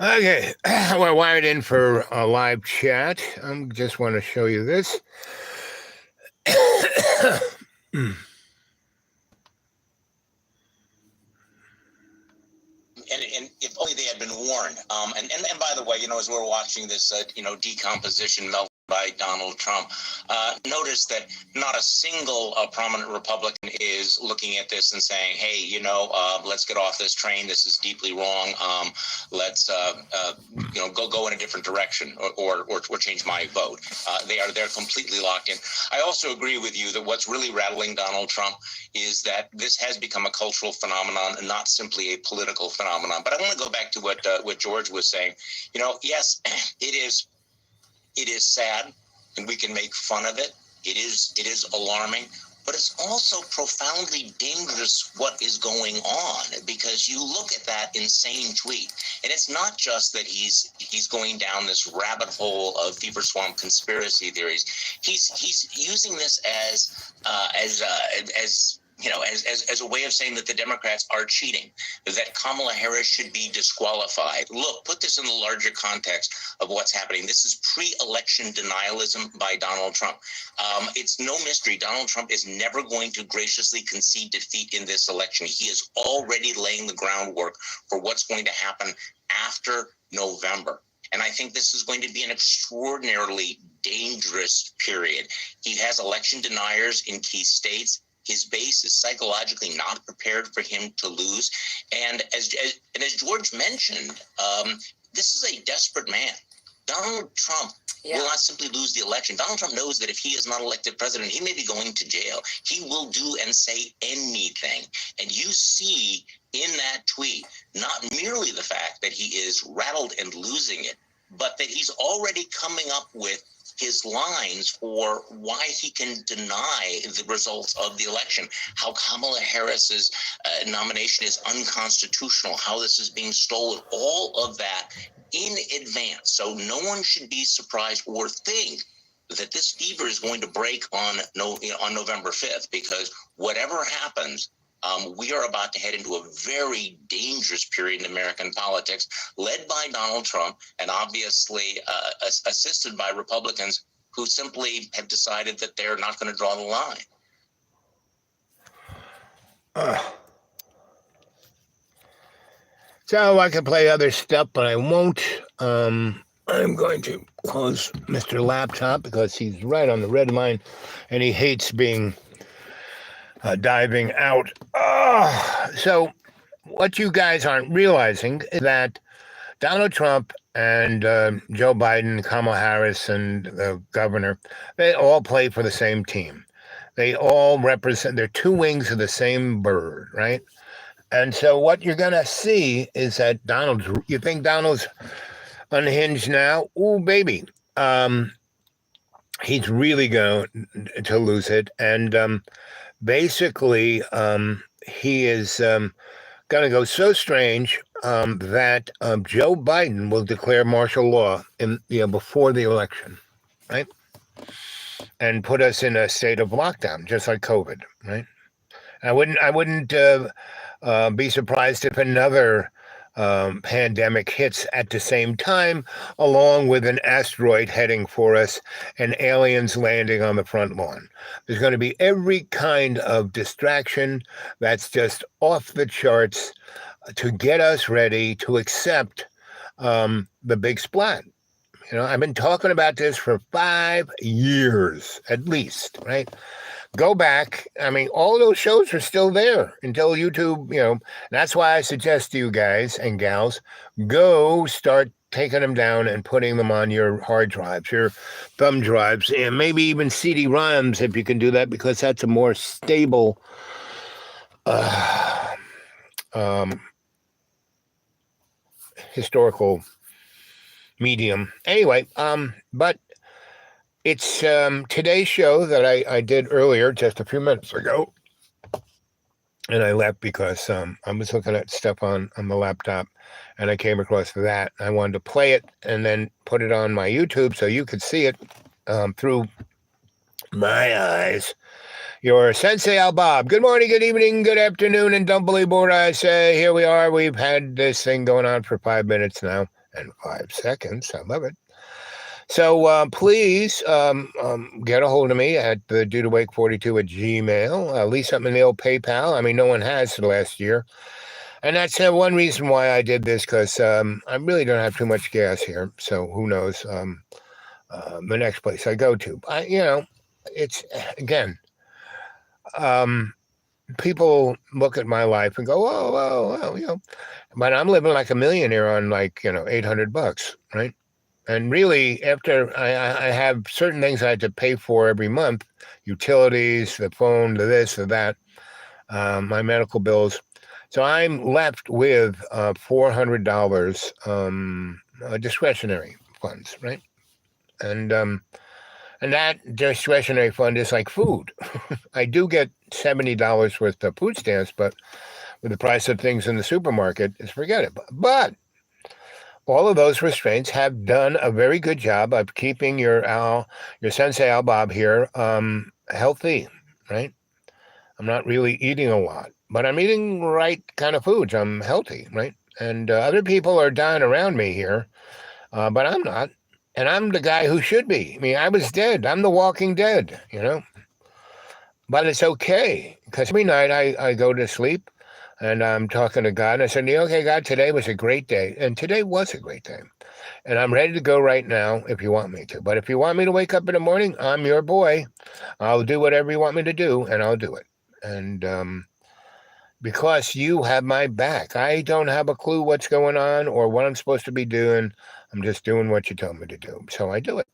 Okay, we're wired in for a live chat. I just want to show you this. And if only they had been warned. And by the way, as we're watching this, decomposition melt by Donald Trump, notice that not a single prominent Republican is looking at this and saying, hey, let's get off this train. This is deeply wrong. Let's, go in a different direction or change my vote. They're completely locked in. I also agree with you that what's really rattling Donald Trump is that this has become a cultural phenomenon and not simply a political phenomenon. But I want to go back to what George was saying. Yes, it is sad, and we can make fun of it. It is alarming, but it's also profoundly dangerous what is going on, because you look at that insane tweet, and it's not just that he's going down this rabbit hole of fever swamp conspiracy theories. He's using this as a way of saying that the Democrats are cheating, that Kamala Harris should be disqualified. Look, put this in the larger context of what's happening. This is pre-election denialism by Donald Trump. It's no mystery. Donald Trump is never going to graciously concede defeat in this election. He is already laying the groundwork for what's going to happen after November. And I think this is going to be an extraordinarily dangerous period. He has election deniers in key states. His base is psychologically not prepared for him to lose. And as George mentioned, this is a desperate man. Donald Trump will not simply lose the election. Donald Trump knows that if he is not elected president, he may be going to jail. He will do and say anything. And you see in that tweet, not merely the fact that he is rattled and losing it, but that he's already coming up with his lines for why he can deny the results of the election, how Kamala Harris's nomination is unconstitutional, how this is being stolen, all of that in advance. So no one should be surprised or think that this fever is going to break on November 5th, because whatever happens, we are about to head into a very dangerous period in American politics, led by Donald Trump and obviously assisted by Republicans who simply have decided that they're not going to draw the line. So I could play other stuff, but I won't. I'm going to close Mr. Laptop because he's right on the red line, and he hates being diving out. So what you guys aren't realizing is that Donald Trump and Joe Biden, Kamala Harris, and the governor, they all play for the same team. They all represent, they're two wings of the same bird, right? And so what you're going to see is that you think Donald's unhinged now? Ooh, baby. He's really going to lose it. And basically, he is going to go so strange that Joe Biden will declare martial law before the election, right? And put us in a state of lockdown, just like COVID, right? I wouldn't be surprised if another pandemic hits at the same time, along with an asteroid heading for us and aliens landing on the front lawn. There's going to be every kind of distraction that's just off the charts to get us ready to accept the big splat. I've been talking about this for 5 years at least, right? Go back. I mean, all those shows are still there until YouTube, that's why I suggest to you guys and gals, go start taking them down and putting them on your hard drives, your thumb drives, and maybe even CD-ROMs if you can do that, because that's a more stable historical medium. Anyway, but it's today's show that I did earlier, just a few minutes ago, and I left because I was looking at stuff on the laptop, and I came across that. I wanted to play it and then put it on my YouTube so you could see it through my eyes. Your Sensie Owl Bob. Good morning, good evening, good afternoon, and don't believe what I say. Here we are. We've had this thing going on for 5 minutes now, and 5 seconds. I love it. So please get a hold of me at the dudewake42 at Gmail. Leave something in the old PayPal. I mean, no one has for the last year. And that's one reason why I did this, because I really don't have too much gas here. So who knows the next place I go to. It's, again, people look at my life and go, oh, but I'm living like a millionaire on $800, right? And really, after I have certain things I had to pay for every month, utilities, the phone, the this, the that, my medical bills. So I'm left with $400 discretionary funds, right? And that discretionary fund is like food. I do get $70 worth of food stamps, but with the price of things in the supermarket, just forget it. But all of those restraints have done a very good job of keeping your Sensie Owl Bob here healthy, right? I'm not really eating a lot, but I'm eating right kind of foods. I'm healthy, right? And other people are dying around me here, but I'm not. And I'm the guy who should be. I mean, I was dead. I'm the walking dead, But it's okay, because every night I go to sleep and I'm talking to God. And I said, okay, God, today was a great day. And today was a great day. And I'm ready to go right now if you want me to. But if you want me to wake up in the morning, I'm your boy. I'll do whatever you want me to do, and I'll do it. And because you have my back. I don't have a clue what's going on or what I'm supposed to be doing. I'm just doing what you tell me to do. So I do it.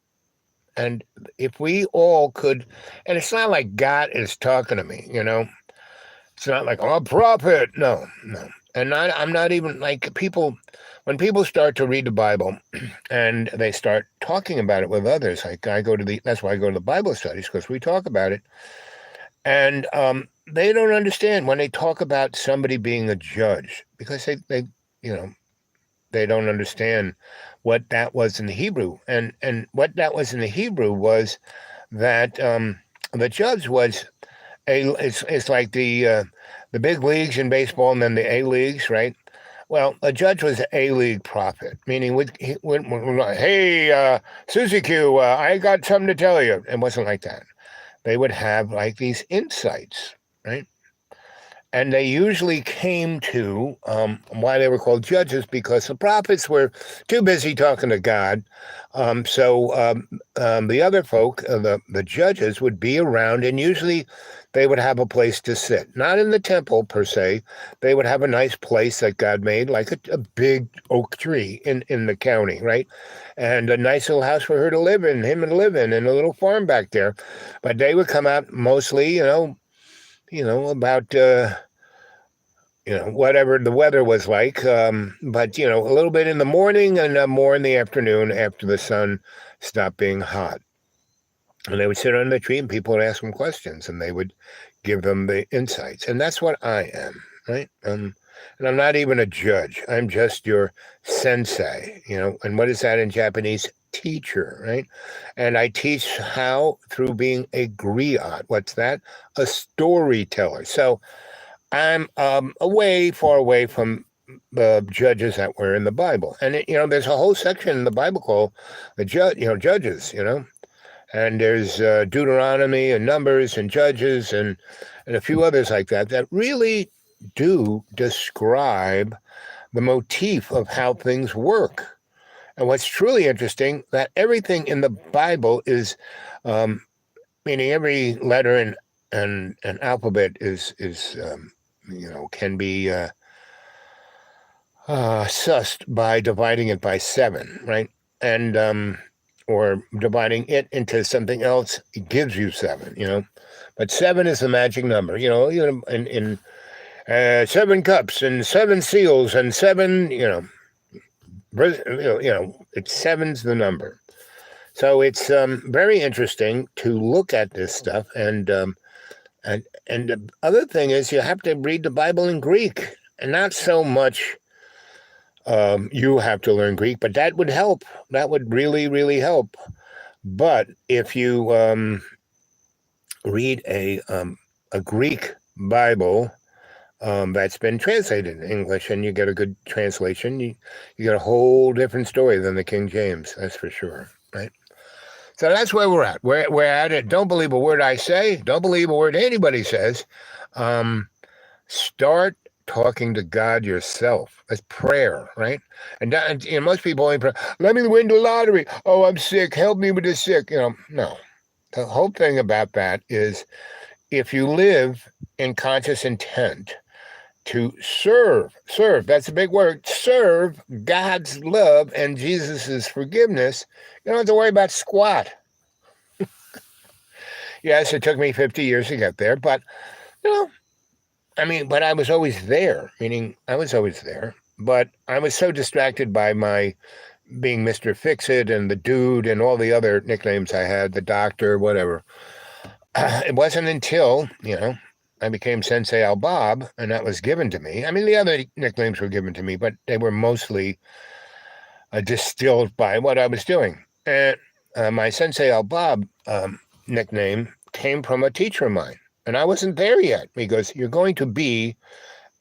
And if we all could, and it's not like God is talking to me, It's not like, I'm a prophet. No. And I'm not even like people, when people start to read the Bible and they start talking about it with others, like that's why I go to the Bible studies, because we talk about it. And they don't understand when they talk about somebody being a judge, because they don't understand what that was in the Hebrew. And what that was in the Hebrew was that the judge was it's like the big leagues in baseball and then the A leagues, right? Well, a judge was an A-league prophet, meaning hey, Susie Q, I got something to tell you. It wasn't like that. They would have like these insights, right? And they usually came to why they were called judges, because the prophets were too busy talking to God. So the other folk, the judges, would be around, and usually they would have a place to sit. Not in the temple, per se. They would have a nice place that God made, like a big oak tree in the county, right? And a nice little house for her to live in, him to live in, and a little farm back there. But they would come out mostly, about whatever the weather was like, but a little bit in the morning and more in the afternoon after the sun stopped being hot. And they would sit on the tree and people would ask them questions and they would give them the insights. And that's what I am, right? And I'm not even a judge. I'm just your sensei, and what is that in Japanese? Teacher, right? And I teach how through being a griot. What's that? A storyteller. So I'm far away from the judges that were in the Bible. And, there's a whole section in the Bible called the judges, and there's Deuteronomy and Numbers and Judges and a few others like that really do describe the motif of how things work. And what's truly interesting, that everything in the Bible is, meaning every letter and alphabet is can be sussed by dividing it by 7, right? And or dividing it into something else, it gives you 7, But 7 is the magic number, in 7 cups and 7 seals and 7, it's 7's the number. So it's very interesting to look at this stuff. And the other thing is you have to read the Bible in Greek, and not so much you have to learn Greek, but that would help. That would really, really help. But if you read a Greek Bible, that's been translated in English, and you get a good translation. You get a whole different story than the King James, that's for sure, right? So that's where we're at. We're at it. Don't believe a word I say. Don't believe a word anybody says. Start talking to God yourself. That's prayer, right? And most people only pray, let me win the lottery. Oh, I'm sick. Help me with this sick. No. The whole thing about that is if you live in conscious intent to serve, that's a big word, serve God's love and Jesus's forgiveness, you don't have to worry about squat. Yes, it took me 50 years to get there, but, but I was always there, meaning I was always there, but I was so distracted by my being Mr. Fix-It and the dude and all the other nicknames I had, the doctor, whatever. It wasn't until, I became Sensie Owl Bob, and that was given to me. I mean, the other nicknames were given to me, but they were mostly distilled by what I was doing. And my Sensie Owl Bob nickname came from a teacher of mine, and I wasn't there yet. He goes, you're going to be,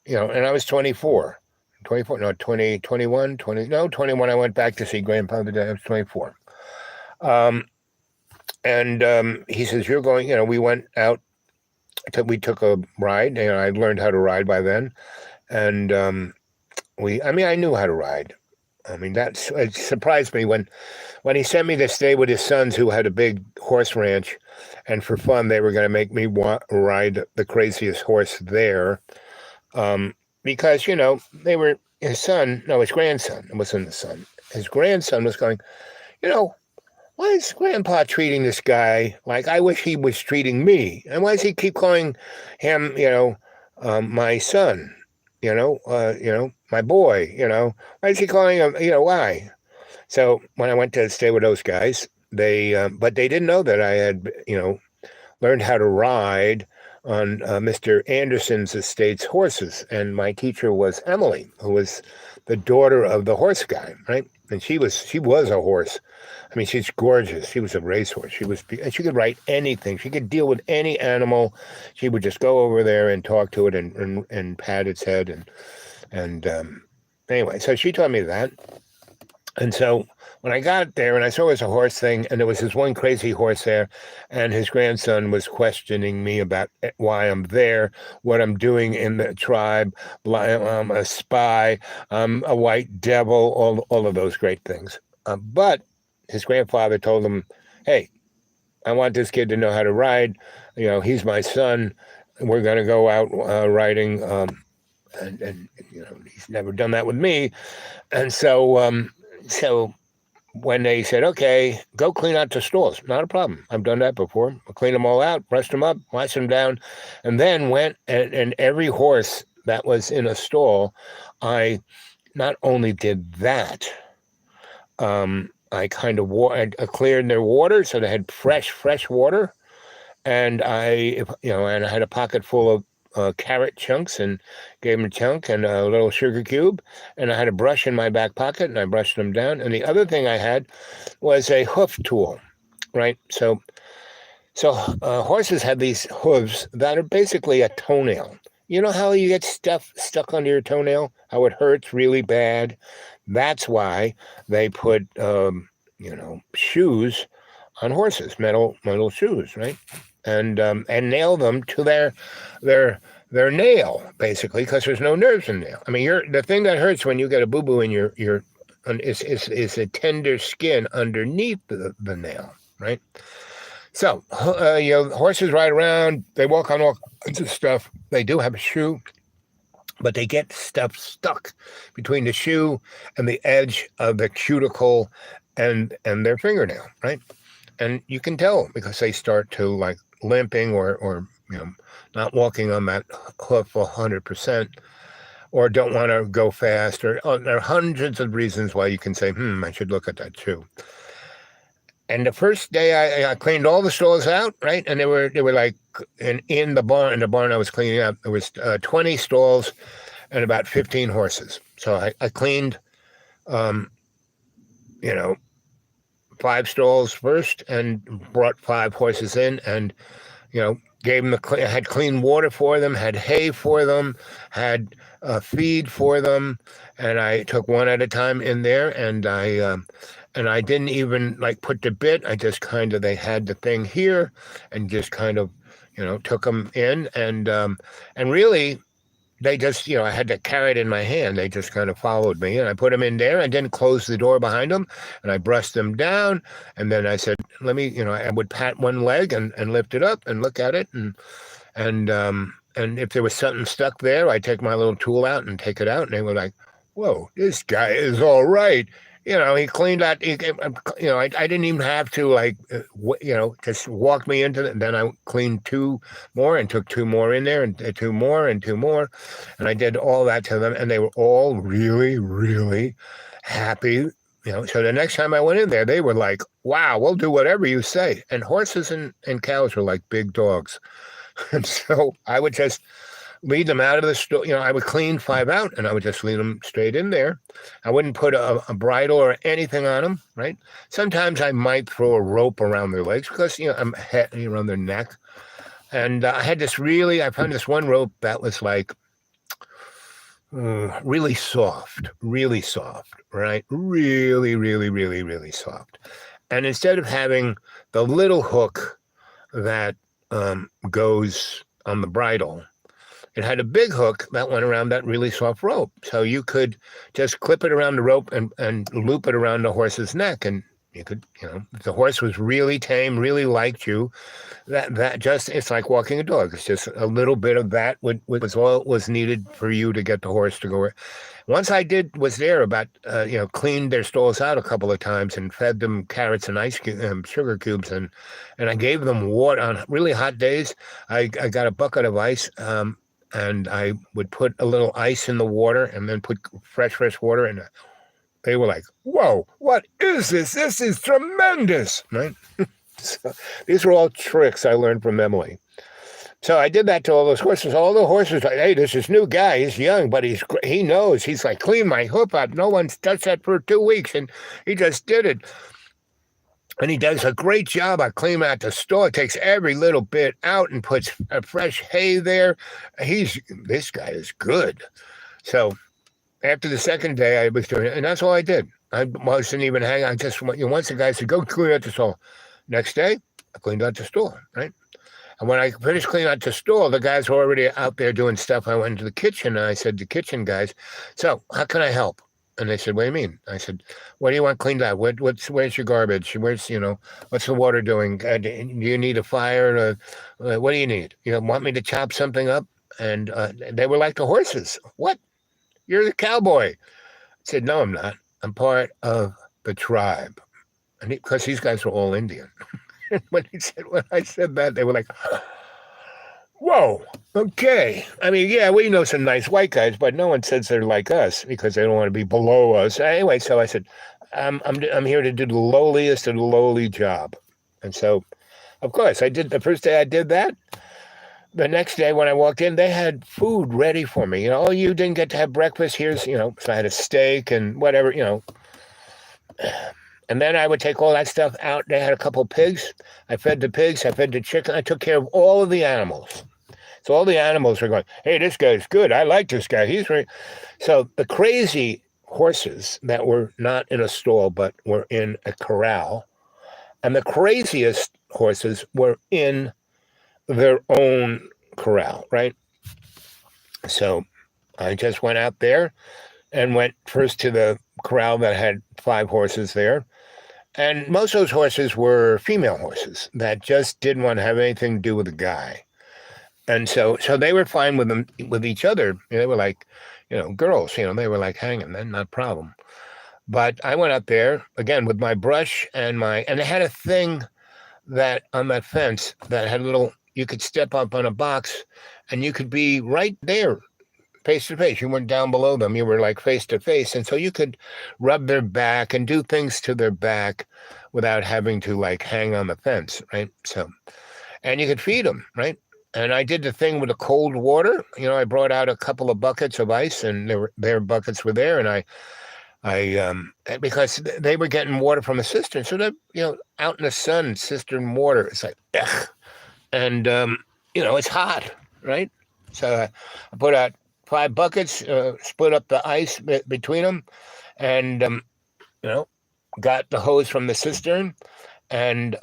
and I was 24. 24, no, 20, 21, 20, no, 21. I went back to see Grandpa the day I was 24. And he says, you're going, we went out, we took a ride. I learned how to ride by then. And I knew how to ride. It surprised me when he sent me to stay with his sons who had a big horse ranch. And for fun, they were going to make me ride the craziest horse there. Because, they were his grandson. It wasn't the son. His grandson was going, why is Grandpa treating this guy like I wish he was treating me? And why does he keep calling him, my son, my boy, why is he calling him, why? So when I went to stay with those guys, but they didn't know that I had, learned how to ride on Mr. Anderson's estate's horses. And my teacher was Emily, who was the daughter of the horse guy, right? And she was a horse. She's gorgeous. She was a racehorse. And she could ride anything. She could deal with any animal. She would just go over there and talk to it and pat its head. And anyway, so she taught me that. And so when I got there and I saw it was a horse thing, and there was this one crazy horse there, and his grandson was questioning me about why I'm there, what I'm doing in the tribe, I'm a spy, I'm a white devil, all of those great things. But his grandfather told him, hey, I want this kid to know how to ride. He's my son. We're going to go out riding. And he's never done that with me. And so when they said, okay, go clean out the stalls, not a problem. I've done that before. I'll clean them all out, brushed them up, washed them down, and then went and every horse that was in a stall, I not only did that, I kind of I cleared their water so they had fresh water, and I had a pocket full of carrot chunks and gave them a chunk and a little sugar cube, and I had a brush in my back pocket and I brushed them down. And the other thing I had was a hoof tool, right? So horses have these hooves that are basically a toenail. You know how you get stuff stuck under your toenail, how it hurts really bad? That's why they put, shoes on horses, metal shoes, right? And nail them to their nail, basically, because there's no nerves in the nail. The thing that hurts when you get a boo-boo in your is a tender skin underneath the nail, right? So, horses ride around, they walk on all kinds of stuff. They do have a shoe, but they get stuff stuck between the shoe and the edge of the cuticle and their fingernail, right? And you can tell because they start to like limping or not walking on that hoof 100%, or don't want to go fast, or there are hundreds of reasons why you can say, I should look at that shoe. And the first day I cleaned all the stalls out, right? And they were like in the barn I was cleaning up, there was 20 stalls and about 15 horses. So I cleaned, 5 stalls first and brought 5 horses in, and gave them had clean water for them, had hay for them, had feed for them, and I took one at a time in there, and I didn't even like put the bit. I just kind of they had the thing here, and just kind of took them in, and really they just, I had to carry it in my hand. They just kind of followed me, and I put them in there. I didn't close the door behind them, and I brushed them down. And then I said, "Let me," I would pat one leg and lift it up and look at it, and if there was something stuck there, I'd take my little tool out and take it out, and they were like, "Whoa, this guy is all right." He cleaned out. I didn't even have to just walk me into it. And then I cleaned two more and took two more in there, and two more and two more, and I did all that to them, and they were all really, really happy. So the next time I went in there, they were like, "Wow, we'll do whatever you say." And horses and cows are like big dogs, and so I would just lead them out of the store. I would clean 5 out, and I would just lead them straight in there. I wouldn't put a bridle or anything on them, right? Sometimes I might throw a rope around their legs because, I'm around their neck. And I found this one rope that was like really soft, right? Really, really, really, really soft. And instead of having the little hook that goes on the bridle, it had a big hook that went around that really soft rope. So you could just clip it around the rope and loop it around the horse's neck. And you could, if the horse was really tame, really liked you, it's like walking a dog. It's just a little bit of that was all was needed for you to get the horse to go. Once I was there about, cleaned their stalls out a couple of times and fed them carrots and sugar cubes. And I gave them water on really hot days. I got a bucket of ice. And I would put a little ice in the water and then put fresh water. And they were like, "Whoa, what is this? This is tremendous," right? So these were all tricks I learned from Emily. So I did that to all those horses. All the horses like, "Hey, this is new guy. He's young, but he knows." He's like, "Clean my hoof out. No one's touched that for 2 weeks." And he just did it. And he does a great job. I clean him out the store, takes every little bit out and puts a fresh hay there. This guy is good. So after the second day, I was doing it, and that's all I did. I wasn't even hanging. I just, once the guy said, "Go clean out the store." Next day, I cleaned out the store, right? And when I finished cleaning out the store, the guys were already out there doing stuff. I went into the kitchen, and I said to the kitchen guys, "So how can I help?" And they said, "What do you mean?" I said, "What do you want cleaned out? Where's your garbage? What's the water doing? Do you need a fire? What do you need? Want me to chop something up?" And they were like the horses. "What? You're the cowboy." I said, "No, I'm not. I'm part of the tribe." And because these guys were all Indian. when I said that, they were like, "Whoa, okay." I mean, yeah, we know some nice white guys, but no one says they're like us because they don't want to be below us. Anyway, so I said, I'm here to do the lowliest of the lowly job. And so, of course, I did. The first day I did that. The next day when I walked in, they had food ready for me. "Oh, you didn't get to have breakfast. Here's, so I had a steak and whatever, And then I would take all that stuff out. They had a couple of pigs. I fed the pigs. I fed the chicken. I took care of all of the animals. So all the animals were going, "Hey, this guy's good. I like this guy. He's right." So the crazy horses that were not in a stall but were in a corral, and the craziest horses were in their own corral, right? So I just went out there and went first to the corral that had 5 horses there. And most of those horses were female horses that just didn't want to have anything to do with the guy. And so they were fine with them, with each other. They were like, girls, they were like hanging, then not a problem. But I went out there again with my brush and they had a thing that on that fence that had you could step up on a box and you could be right there face to face. You weren't down below them. You were like face to face. And so you could rub their back and do things to their back without having to like hang on the fence, right? So, and you could feed them, right? And I did the thing with the cold water. I brought out a couple of buckets of ice, and their buckets were there. And I because they were getting water from a cistern, so that out in the sun, cistern water, it's like, ugh. And it's hot, right? So I put out 5 buckets, split up the ice between them, and you know, got the hose from the cistern, and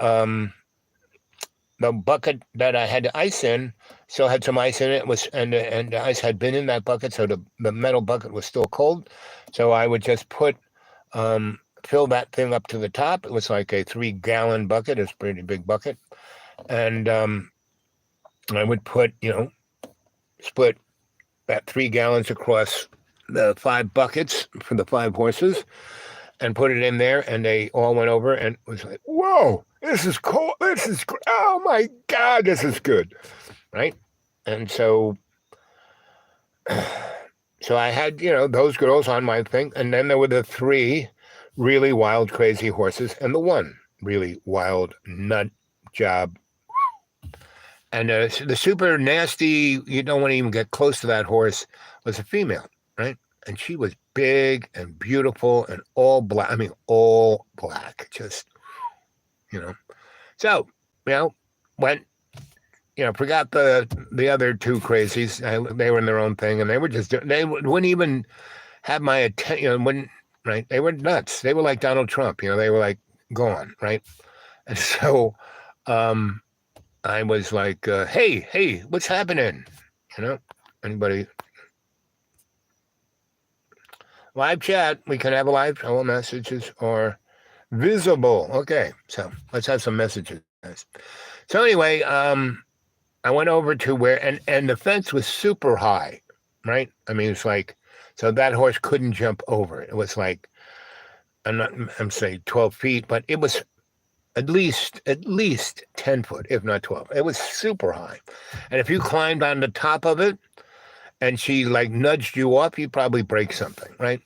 the bucket that I had the ice in still had some ice in it. Was and the ice had been in that bucket, so the metal bucket was still cold. So I would just fill that thing up to the top. It was like a 3-gallon bucket. It's a pretty big bucket, and I would split that 3 gallons across the 5 buckets for the 5 horses and put it in there, and they all went over and it was like, whoa, this is cool. Oh my God, this is good. Right. And so I had, those girls on my thing. And then there were the 3 really wild, crazy horses and the 1 really wild nut job. And the super nasty, you don't want to even get close to that horse, was a female, right? And she was big and beautiful and all black. I mean, all black. Just, So, went, forgot the other 2 crazies. They were in their own thing, and they were they wouldn't even have my attention. Wouldn't, right? They were nuts. They were like Donald Trump. They were like gone, right? And so, I was like, hey, what's happening? Anybody? Live chat. We can have a live. All messages are visible. Okay, so let's have some messages, guys. So anyway, I went over to where, and the fence was super high, right? I mean, it's like, so that horse couldn't jump over it. It was like, I'm saying 12 feet, but it was at least 10 foot, if not 12. It was super high. And if you climbed on the top of it and she like nudged you off, you'd probably break something, right?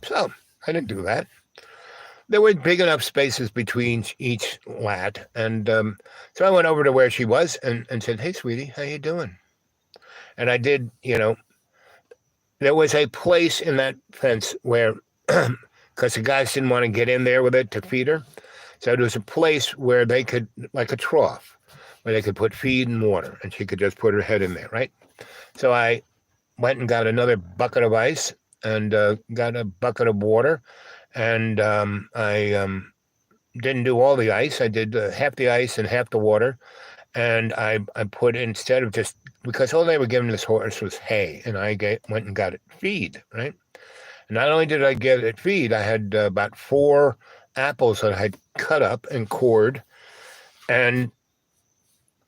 So I didn't do that. There were big enough spaces between each lat. And so I went over to where she was and said, hey, sweetie, how you doing? And I did, there was a place in that fence where, because the guys didn't want to get in there with it to feed her. So there was a place where they could, like a trough, where they could put feed and water, and she could just put her head in there, right? So I went and got another bucket of ice and got a bucket of water, and I didn't do all the ice. I did half the ice and half the water, and I put, instead of just, because all they were giving this horse was hay, and I went and got it feed, right? And not only did I get it feed, I had about 4 apples that I had cut up and cored and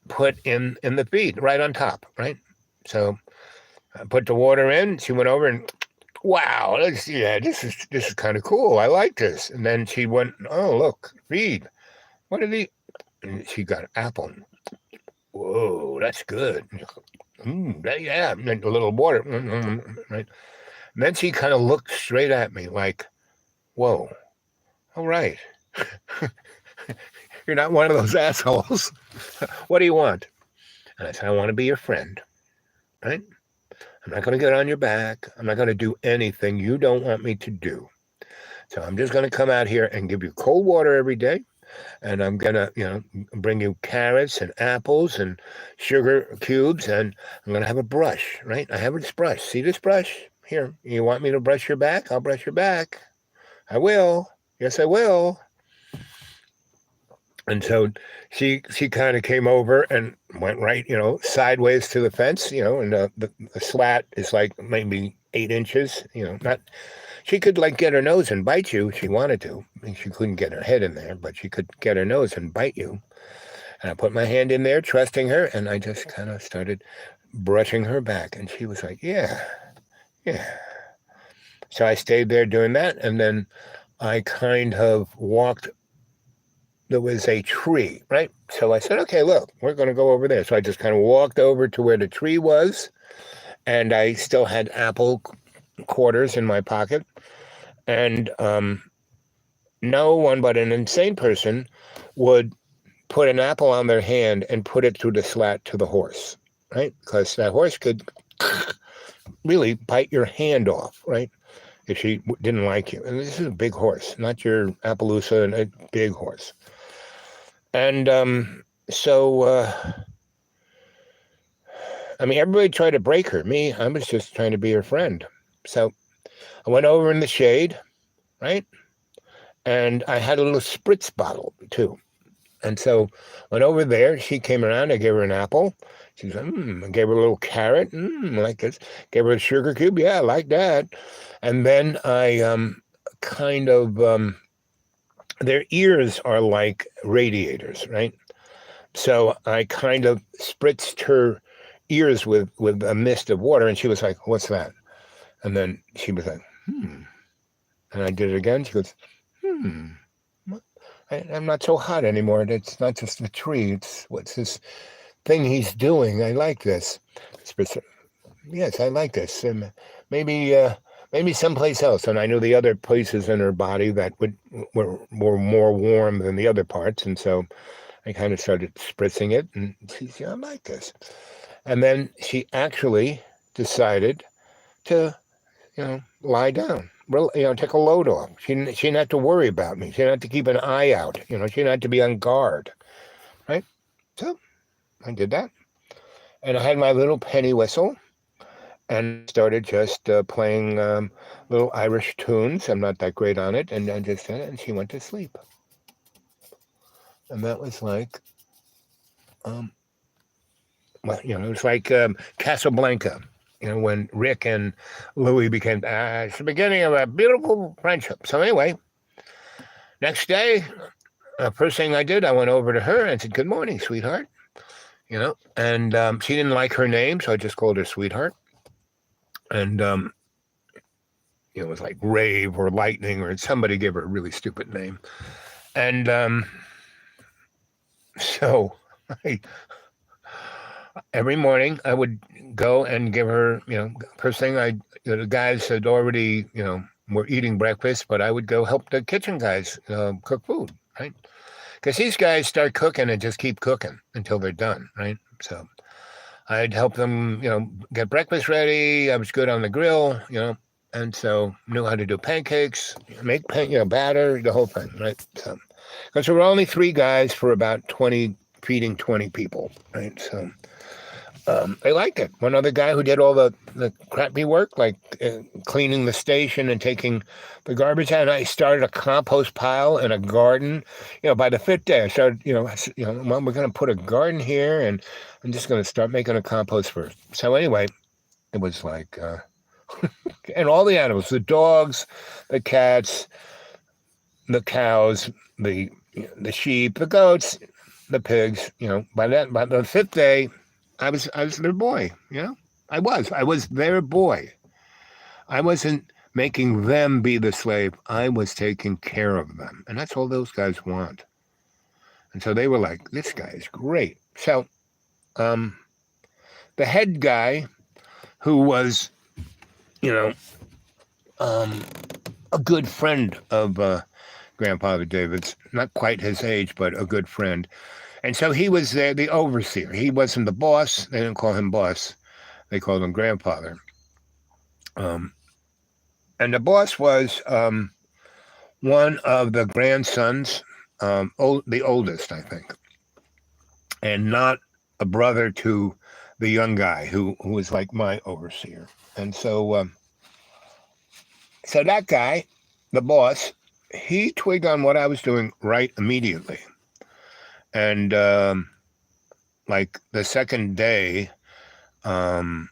put in the feed right on top, right? So I put the water in. She went over and, wow, this is kind of cool. I like this. And then she went, oh, look, feed. What did he? And she got an apple. Whoa, that's good. Yeah, and then a little water, right? And then she kind of looked straight at me like, whoa, all right. You're not one of those assholes. What do you want? And I said, I want to be your friend, right? I'm not going to get on your back. I'm not going to do anything you don't want me to do. So I'm just going to come out here and give you cold water every day. And I'm going to, bring you carrots and apples and sugar cubes. And I'm going to have a brush, right? I have this brush. See this brush? Here, you want me to brush your back? I'll brush your back. I will. Yes, I will. And so she kind of came over and went right, sideways to the fence, and the slat is like maybe 8 inches, not, she could like get her nose and bite you if she wanted to. I mean, she couldn't get her head in there, but she could get her nose and bite you. And I put my hand in there, trusting her, and I just kind of started brushing her back. And she was like, yeah. So I stayed there doing that. And then I kind of walked. There was a tree, right? So I said, okay, look, we're going to go over there. So I just kind of walked over to where the tree was, and I still had apple quarters in my pocket. And no one but an insane person would put an apple on their hand and put it through the slat to the horse, right? Because that horse could really bite your hand off, right? If she didn't like you. And this is a big horse, not your Appaloosa, and a big horse. And so I mean, everybody tried to break her. Me, I was just trying to be her friend. So I went over in the shade, right? And I had a little spritz bottle too. And so went over there. She came around. I gave her an apple. She said, I gave her a little carrot. Like this. Gave her a sugar cube. Yeah, I like that. And then I kind of, their ears are like radiators, right? So I kind of spritzed her ears with a mist of water. And she was like, what's that? And then she was like, And I did it again. She goes, I'm not so hot anymore. It's not just the tree. It's what's this thing he's doing. I like this. Yes, I like this. Maybe someplace else. And I knew the other places in her body that were more warm than the other parts. And so I kind of started spritzing it. And she said, I like this. And then she actually decided to, lie down. Take a load off. She didn't have to worry about me. She didn't have to keep an eye out. She didn't have to be on guard, right? So I did that, and I had my little penny whistle, and started just playing little Irish tunes. I'm not that great on it, and I just did it, and she went to sleep, and that was like, it was like Casablanca. When Rick and Louis became, it's the beginning of a beautiful friendship. So anyway, next day, first thing I did, I went over to her and said, good morning, sweetheart. And she didn't like her name, so I just called her sweetheart. And, it was like Rave or Lightning, or somebody gave her a really stupid name. And so every morning I would go and give her, first thing the guys had already, were eating breakfast, but I would go help the kitchen guys cook food, right? Because these guys start cooking and just keep cooking until they're done, right? So I'd help them, get breakfast ready. I was good on the grill, and so knew how to do pancakes, make batter, the whole thing, right? So because there were only 3 guys for about feeding 20 people, right? So they liked it. One other guy who did all the crappy work, like cleaning the station and taking the garbage out. And I started a compost pile in a garden. By the 5th day, I started, well, we're going to put a garden here, and I'm just going to start making a compost first. So anyway, it was like, and all the animals, the dogs, the cats, the cows, the sheep, the goats, the pigs, by the 5th day, I was their boy, I was their boy. I wasn't making them be the slave. I was taking care of them. And that's all those guys want. And so they were like, this guy is great. So the head guy, who was, a good friend of Grandfather David's, not quite his age, but a good friend. And so he was there, the overseer. He wasn't the boss. They didn't call him boss. They called him grandfather. And the boss was one of the grandsons, the oldest, I think, and not a brother to the young guy who was like my overseer. And so, so that guy, the boss, he twigged on what I was doing right immediately. And like the second day, when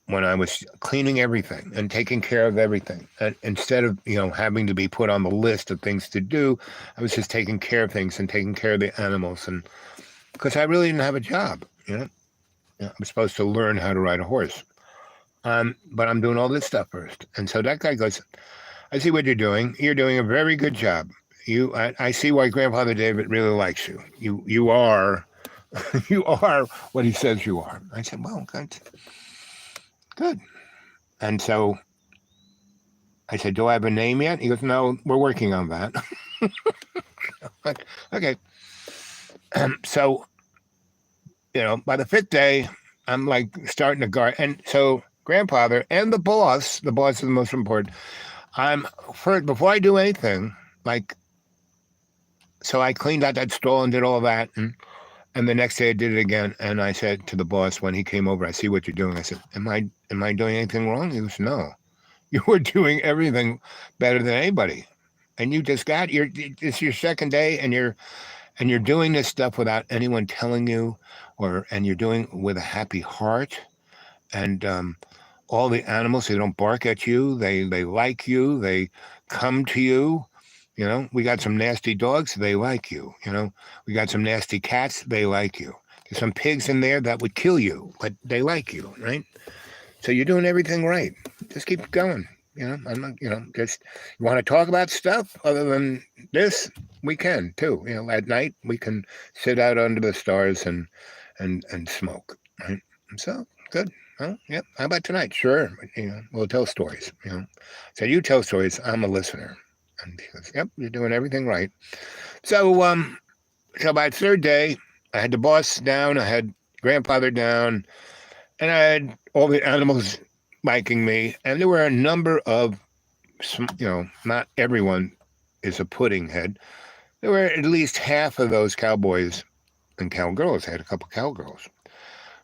I was cleaning everything and taking care of everything, and instead of having to be put on the list of things to do, I was just taking care of things and taking care of the animals, and because I really didn't have a job, I'm supposed to learn how to ride a horse, but I'm doing all this stuff first. And so that guy goes, I see what you're doing. You're doing a very good job. I see why Grandfather David really likes you. You are, you are what he says you are. I said, well, good. And so I said, do I have a name yet? He goes, no, we're working on that. Like, okay. So, by the 5th day, I'm like starting to guard. And so Grandfather and the boss is the most important. Before I do anything, like, so I cleaned out that stall and did all that. And the next day I did it again. And I said to the boss when he came over, I see what you're doing. I said, am I doing anything wrong? He goes, no, you were doing everything better than anybody. And you just it's your second day and you're doing this stuff without anyone telling you, and you're doing with a happy heart. And all the animals, they don't bark at you. They like you. They come to you. We got some nasty dogs. They like you. We got some nasty cats. They like you. There's some pigs in there that would kill you, but they like you, right? So you're doing everything right. Just keep going. I'm not, just you want to talk about stuff other than this, we can too. At night we can sit out under the stars and smoke, right? So good. Oh, yep. How about tonight? Sure. We'll tell stories. So you tell stories. I'm a listener. And he goes, yep, you're doing everything right. So by the third day, I had the boss down, I had grandfather down, and I had all the animals liking me. And there were a number of, not everyone is a pudding head. There were at least half of those cowboys and cowgirls. I had a couple cowgirls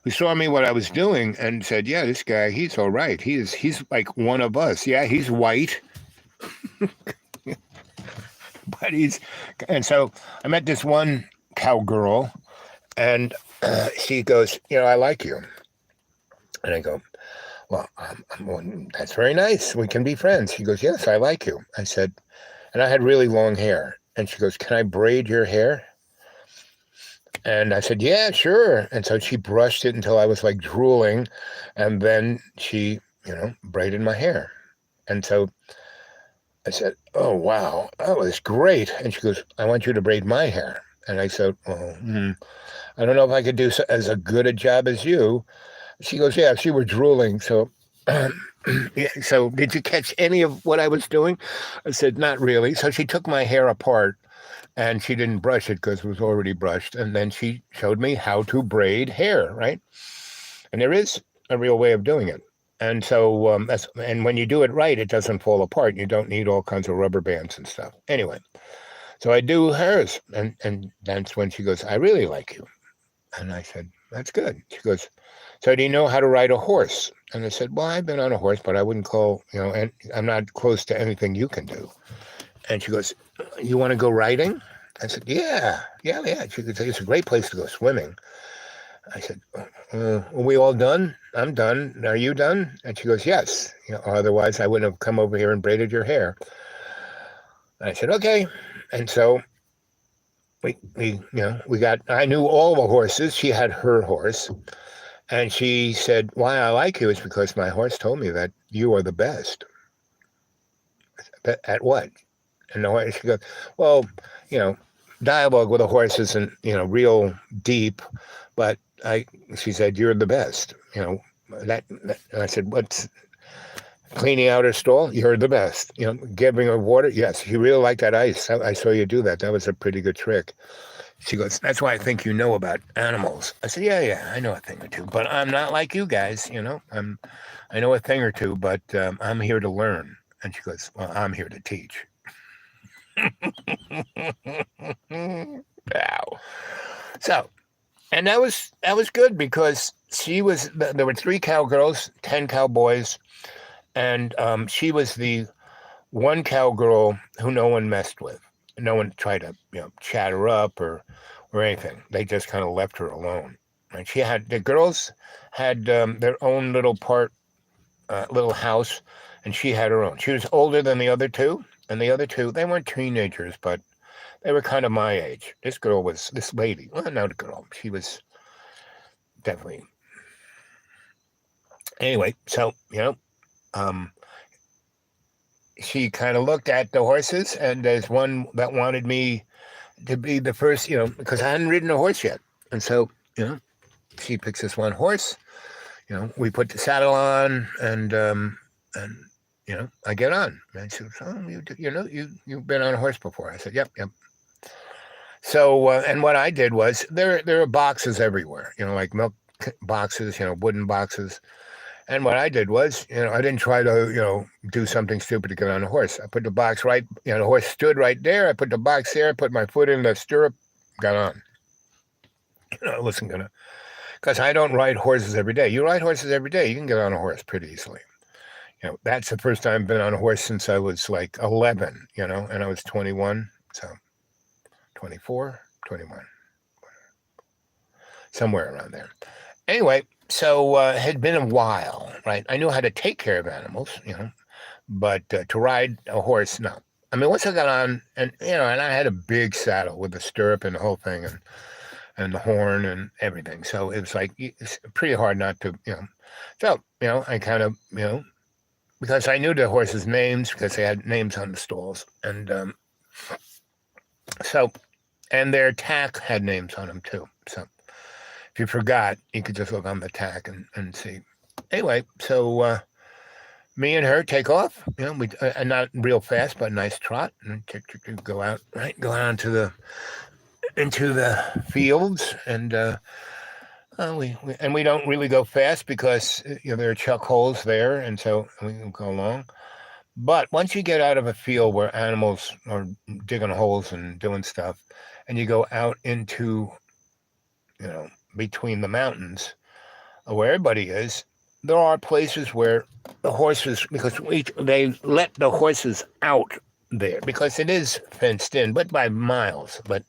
who saw me what I was doing and said, yeah, this guy, he's all right. He's like one of us. Yeah, he's white. But and so I met this one cowgirl and she goes, I like you. And I go, well, that's very nice. We can be friends. She goes, yes, I like you. I said, and I had really long hair. And she goes, can I braid your hair? And I said, yeah, sure. And so she brushed it until I was like drooling. And then she, braided my hair. And so I said, oh, wow, that was great. And she goes, I want you to braid my hair. And I said, I don't know if I could do as a good a job as you. She goes, yeah, she was drooling. So, yeah, so did you catch any of what I was doing? I said, not really. So she took my hair apart and she didn't brush it because it was already brushed. And then she showed me how to braid hair, right? And there is a real way of doing it. And so, and when you do it right, it doesn't fall apart. You don't need all kinds of rubber bands and stuff. Anyway, so I do hers. And that's when she goes, I really like you. And I said, that's good. She goes, so do you know how to ride a horse? And I said, well, I've been on a horse, but I wouldn't call, and I'm not close to anything you can do. And she goes, you want to go riding? I said, yeah. She could say, it's a great place to go swimming. I said, are we all done? I'm done. Are you done? And she goes, yes. Otherwise I wouldn't have come over here and braided your hair. And I said, okay. And so we I knew all the horses. She had her horse. And she said, why I like you is because my horse told me that you are the best. At what? And the horse, she goes, well, dialogue with a horse isn't, real deep, but she said, you're the best. That I said, what's cleaning out her stall? You're the best. Giving her water? Yes. You really like that ice. I saw you do that. That was a pretty good trick. She goes, that's why I think you know about animals. I said, yeah, I know a thing or two, but I'm not like you guys, I know a thing or two, but I'm here to learn. And she goes, well, I'm here to teach. Wow. So, and that was good because there were 3 cowgirls, 10 cowboys, and she was the one cowgirl who no one messed with. No one tried to, chat her up or anything. They just kind of left her alone. And the girls had their own little little house, and she had her own. She was older than the other 2, and the other 2, they weren't teenagers, but they were kind of my age. This lady, well, not a girl. She was definitely. Anyway, so, she kind of looked at the horses, and there's one that wanted me to be the first, because I hadn't ridden a horse yet. And so, she picks this one horse, we put the saddle on and I get on. And she goes, oh, you've been on a horse before. I said, yep. So, and what I did was there are boxes everywhere, like milk boxes, wooden boxes. And what I did was, I didn't try to, do something stupid to get on a horse. I put the box right, the horse stood right there. I put the box there, put my foot in the stirrup, got on. Listen, because I don't ride horses every day. You ride horses every day. You can get on a horse pretty easily. That's the first time I've been on a horse since I was like 11, and I was 21. So 24, 21, somewhere around there. Anyway, so it had been a while, right? I knew how to take care of animals, but to ride a horse, no. I mean, once I got on, and I had a big saddle with the stirrup and the whole thing, and the horn and everything. So it was like it's pretty hard not to, So I kind of, because I knew the horses' names because they had names on the stalls, and and their tack had names on them too. So if you forgot, you could just look on the tack and see. Anyway, so me and her take off. We not real fast, but a nice trot, and go out, right? Go out into the fields, and we don't really go fast because there are chuck holes there, and so we can go along. But once you get out of a field where animals are digging holes and doing stuff, and you go out into, between the mountains, where everybody is, there are places where the horses, because they let the horses out there, because it is fenced in, but by miles. But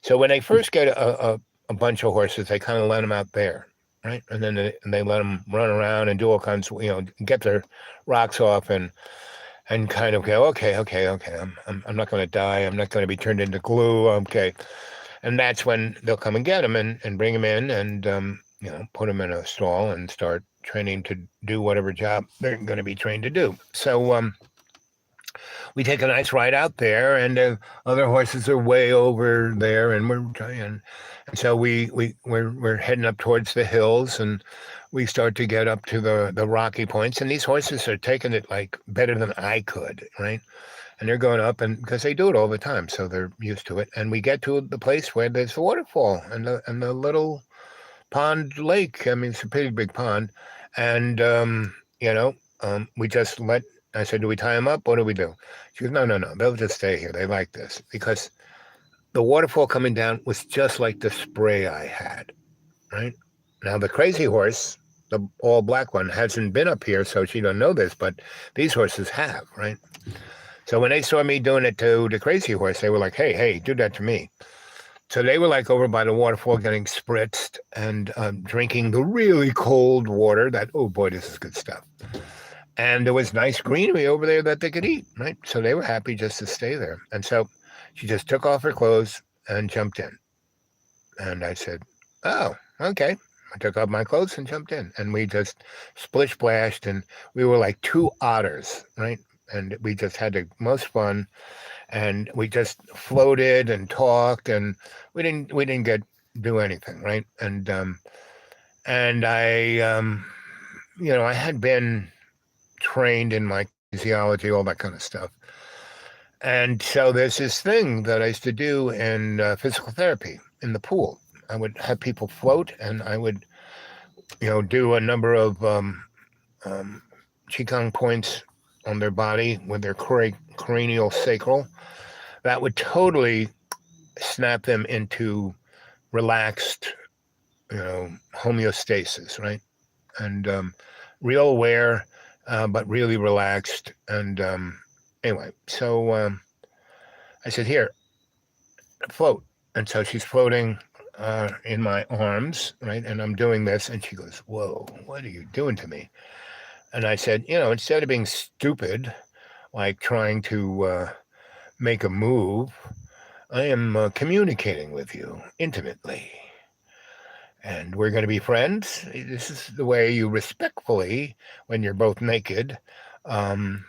so when they first get a bunch of horses, they kind of let them out there, right? And then they let them run around and do all kinds of, get their rocks off and kind of go, okay, I'm not going to die. I'm not going to be turned into glue. Okay. And that's when they'll come and get them and bring them in and, put them in a stall and start training to do whatever job they're going to be trained to do. So we take a nice ride out there, and other horses are way over there, and we're trying. And so we're heading up towards the hills, and we start to get up to the rocky points, and these horses are taking it like better than I could, right? And they're going up, and because they do it all the time, so they're used to it. And we get to the place where there's the waterfall and the little pond lake. I mean, it's a pretty big pond, and we just let. I said, do we tie them up? What do we do? She goes, no, they'll just stay here. They like this because the waterfall coming down was just like the spray I had, right? Now, the crazy horse, the all black one, hasn't been up here, so she don't know this, but these horses have, right? So when they saw me doing it to the crazy horse, they were like, hey, do that to me. So they were like over by the waterfall getting spritzed and drinking the really cold water that, oh boy, this is good stuff. And there was nice greenery over there that they could eat, right? So they were happy just to stay there. And so she just took off her clothes and jumped in. And I said, oh, okay. I took off my clothes and jumped in. And we just splish-splashed, and we were like two otters, right? And we just had the most fun. And we just floated and talked, and we didn't do anything, right? And I I had been trained in my physiology, all that kind of stuff. And so there's this thing that I used to do in physical therapy in the pool. I would have people float, and I would, do a number of Qigong points on their body with their cranial sacral. That would totally snap them into relaxed, homeostasis, right? And real aware, but really relaxed. And anyway, so I said, here, float. And so she's floating in my arms, right? And I'm doing this, and she goes, whoa, what are you doing to me? And I said, instead of being stupid, like trying to make a move, I am communicating with you intimately. And we're going to be friends. This is the way you respectfully, when you're both naked, have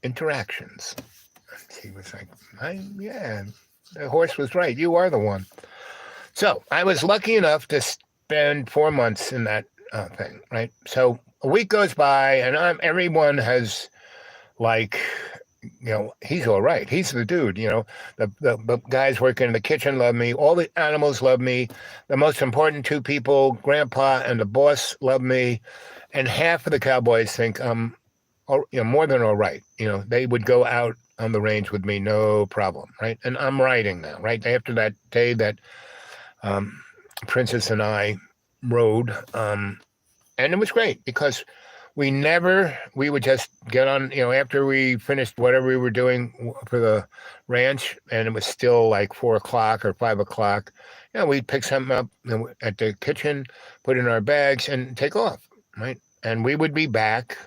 interactions. He was like, yeah, the horse was right. You are the one. So I was lucky enough to spend 4 months in that thing, right? So a week goes by, and everyone has like, he's all right. He's the dude, the guys working in the kitchen love me. All the animals love me. The most important two people, Grandpa and the boss, love me. And half of the cowboys think I'm more than all right. They would go out on the range with me, no problem, right? And I'm riding now, right? After that day that Princess and I rode, and it was great because we would just get on, after we finished whatever we were doing for the ranch, and it was still like 4 o'clock or 5 o'clock, we'd pick something up at the kitchen, put in our bags, and take off, right? And we would be back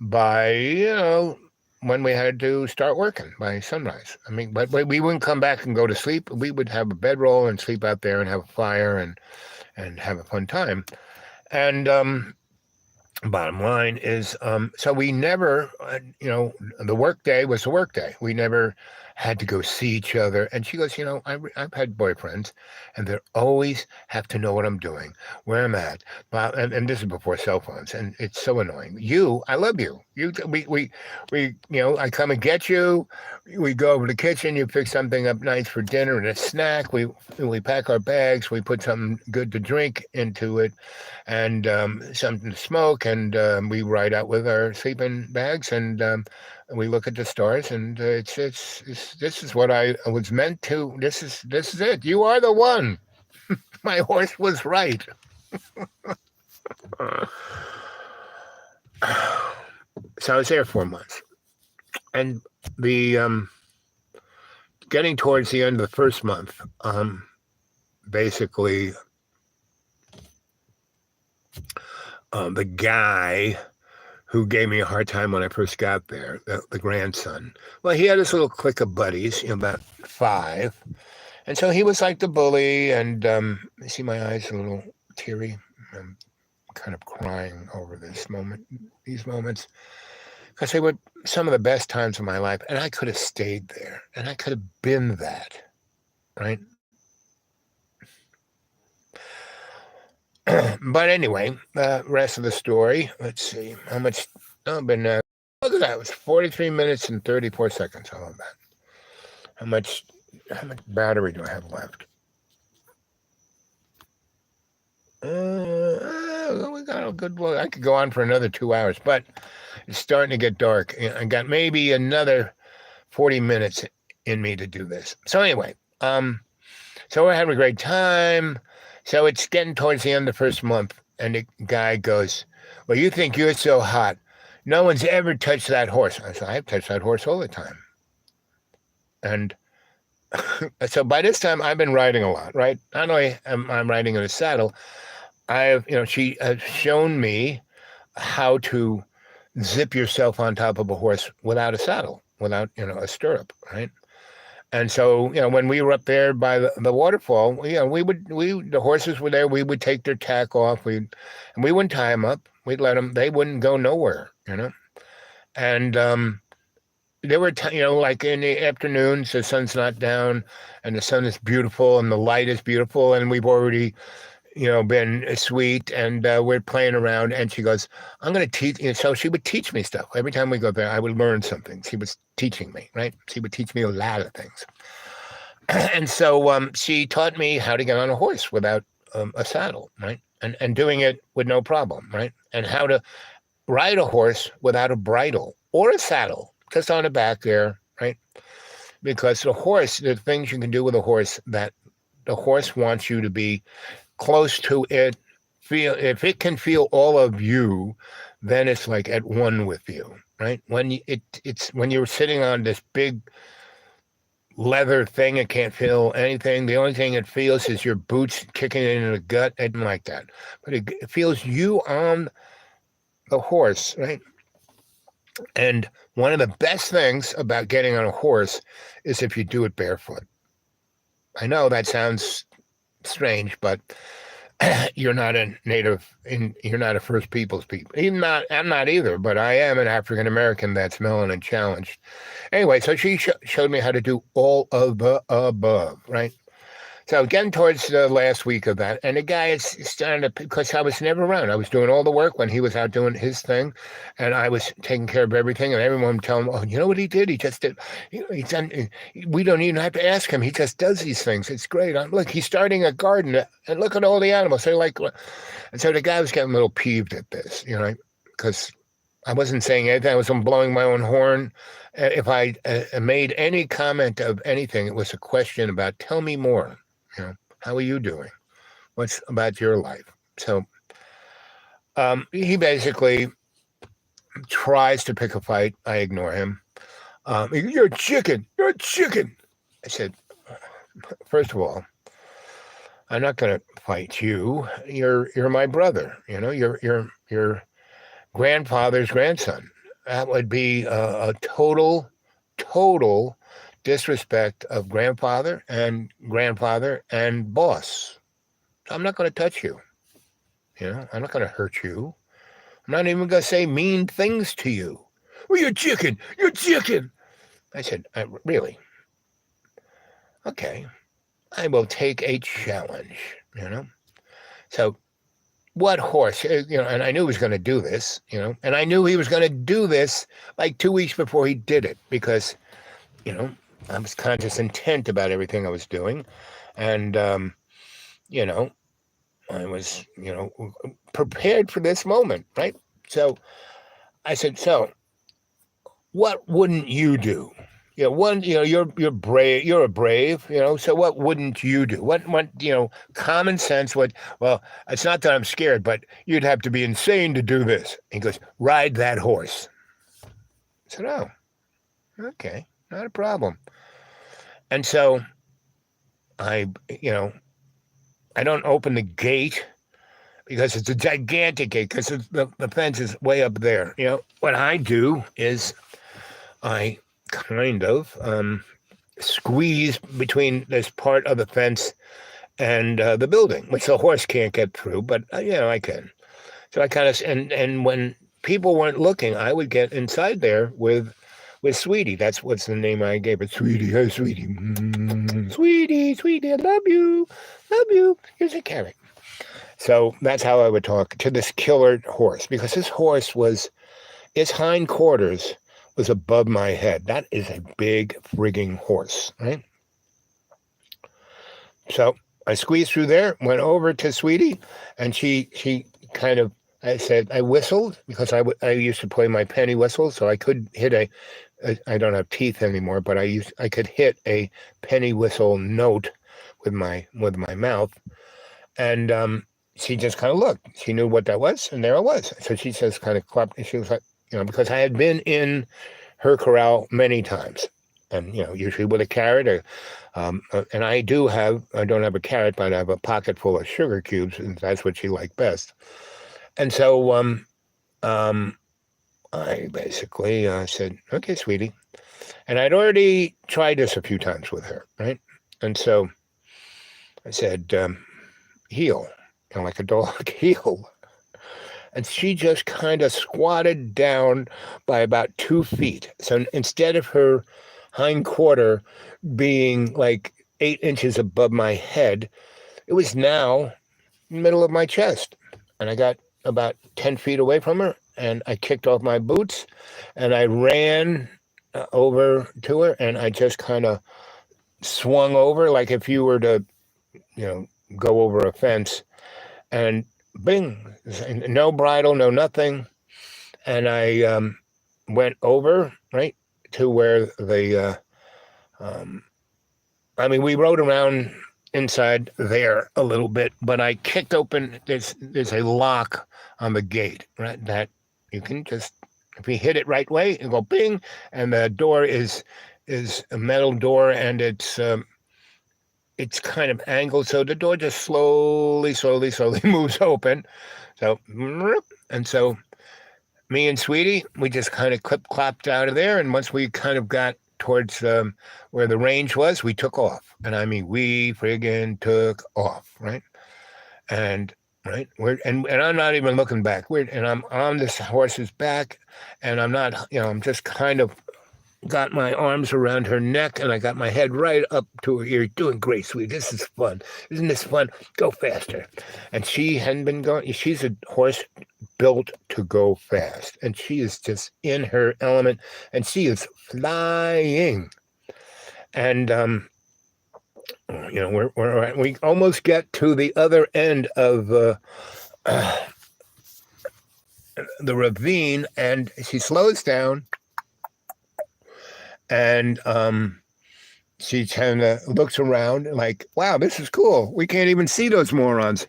by, when we had to start working by sunrise. I mean, but we wouldn't come back and go to sleep. We would have a bedroll and sleep out there and have a fire and have a fun time. And bottom line is, so we never, the work day was the work day. We never had to go see each other. And she goes, I've had boyfriends, and they always have to know what I'm doing, where I'm at. And this is before cell phones, and it's so annoying. I love you. We I come and get you. We go over to the kitchen. You fix something up nice for dinner and a snack. We pack our bags. We put something good to drink into it, and something to smoke. And we ride out with our sleeping bags, and we look at the stars. And this is what I was meant to. This is it. You are the one. My horse was right. So I was there 4 months, and the getting towards the end of the first month, basically, the guy who gave me a hard time when I first got there, the grandson, well, he had his little clique of buddies, about 5. And so he was like the bully, and you see my eyes a little teary. I'm kind of crying over these moments, because they were some of the best times of my life, and I could have stayed there, and I could have been that, right? But anyway, the rest of the story, let's see, how much, look at that, it was 43 minutes and 34 seconds, how about that? How much battery do I have left? We got a good look. I could go on for another 2 hours, but it's starting to get dark. I got maybe another 40 minutes in me to do this. So anyway, so we're having a great time. So it's getting towards the end of the first month, and the guy goes, well, you think you're so hot. No one's ever touched that horse. I said, I've touched that horse all the time. And so by this time, I've been riding a lot, right? Not only am I riding in a saddle, she has shown me how to zip yourself on top of a horse without a saddle, without, a stirrup, right? And so, when we were up there by the waterfall, the horses were there. We would take their tack off. And we wouldn't tie them up. We'd let them. They wouldn't go nowhere, And there were, like in the afternoons, the sun's not down, and the sun is beautiful, and the light is beautiful, and we've already, been sweet, and we're playing around. And she goes, I'm going to teach. So she would teach me stuff. Every time we go there, I would learn something. She was teaching me, right? She would teach me a lot of things. And so she taught me how to get on a horse without a saddle, right? And doing it with no problem, right? And how to ride a horse without a bridle or a saddle, just on the back there, right? Because the things you can do with a horse, that the horse wants you to be close to it. If it can feel all of you, then it's like at one with you, right? When you're sitting on this big leather thing, it can't feel anything. The only thing it feels is your boots kicking it in the gut. It didn't like that, but it feels you on the horse, right? And one of the best things about getting on a horse is if you do it barefoot. I know that sounds strange, but you're not a native, you're not a First Peoples people. I'm not either, but I am an African American that's melanin challenged. Anyway, so she showed me how to do all of the above, right? So getting towards the last week of that, and the guy is starting to, because I was never around. I was doing all the work when he was out doing his thing, and I was taking care of everything, and everyone would tell him, oh, you know what he did? He just did, he's done, we don't even have to ask him. He just does these things. It's great. Look, he's starting a garden, and look at all the animals. They're like, and so the guy was getting a little peeved at this, because I wasn't saying anything. I wasn't blowing my own horn. If I made any comment of anything, it was a question about, tell me more. How are you doing? What's about your life? So he basically tries to pick a fight. I ignore him. You're a chicken. You're a chicken. I said, first of all, I'm not going to fight you. You're my brother. You're grandfather's grandson. That would be a total disrespect of grandfather and boss. I'm not going to touch you. I'm not going to hurt you. I'm not even going to say mean things to you. Well, you're chicken. You're chicken. I said, really? Okay. I will take a challenge. So what horse, and I knew he was going to do this, and I knew he was going to do this like 2 weeks before he did it because, I was conscious intent about everything I was doing. And, I was, prepared for this moment, right? So I said, so what wouldn't you do? You're brave. You're a brave. So what wouldn't you do? What common sense? Well, it's not that I'm scared, but you'd have to be insane to do this. He goes, ride that horse. I said, oh, okay, not a problem. And so I don't open the gate because it's a gigantic gate because the fence is way up there. What I do is I kind of squeeze between this part of the fence and the building, which the horse can't get through, but I can. So I kind of and when people weren't looking, I would get inside there with Sweetie. That's what's the name I gave it. Sweetie, hey Sweetie, Sweetie, I love you. Here's a carrot. So that's how I would talk to this killer horse because this horse its hindquarters was above my head. That is a big frigging horse, right? So I squeezed through there, went over to Sweetie, and she kind of, I whistled because I used to play my penny whistle, so I could hit I don't have teeth anymore, but I could hit a penny whistle note with my mouth, and she just kind of looked. She knew what that was, and there it was. So she just kind of clapped, and she was like, because I had been in her corral many times, and usually with a carrot, and I don't have a carrot, but I have a pocket full of sugar cubes, and that's what she liked best. And so I basically said, "Okay, Sweetie," and I'd already tried this a few times with her, right? And so I said, "Heel," like a dog, heel. And she just kind of squatted down by about 2 feet. So instead of her hindquarter being like 8 inches above my head, it was now middle of my chest. And I got about 10 feet away from her, and I kicked off my boots, and I ran over to her, and I just kind of swung over like if you were to, go over a fence, and bing, no bridle, no nothing. And I went over, right, to where we rode around inside there a little bit, but I kicked open, there's a lock on the gate, right, that you can just, if you hit it right way, it'll go bing, and the door is a metal door, and it's kind of angled, so the door just slowly moves open. So, and so me and Sweetie, we just kind of clip-clopped out of there, and once we kind of got towards where the range was, we took off. And I mean, we friggin' took off, right? And and I'm not even looking back. And I'm on this horse's back, and I'm not, I'm just kind of got my arms around her neck, and I got my head right up to her ear. Doing great, Sweetie. This is fun. Isn't this fun? Go faster. And she hadn't been going. She's a horse built to go fast, and she is just in her element, and she is flying. And we almost get to the other end of the ravine, and she slows down, and she kind of looks around like, wow, this is cool. We can't even see those morons.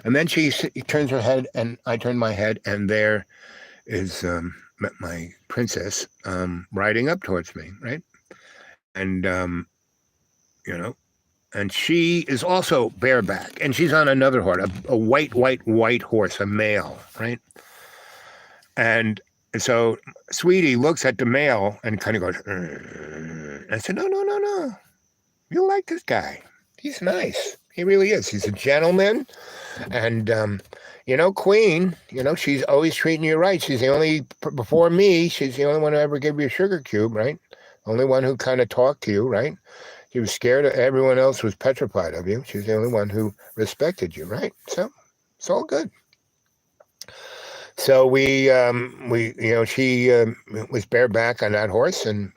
And then she turns her head, and I turn my head, and there is my princess riding up towards me, right? And, you know, and she is also bareback, and she's on another horse, a white horse, a male, right? And so Sweetie looks at the male and kind of goes, I said, no. You'll like this guy. He's nice. He really is. He's a gentleman. And, Queen, she's always treating you right. She's the only, before me, she's the only one who ever gave you a sugar cube, right? Only one who kind of talked to you, right? She was scared. Everyone else was petrified of you. She's the only one who respected you, right? So it's all good. So she was bareback on that horse, and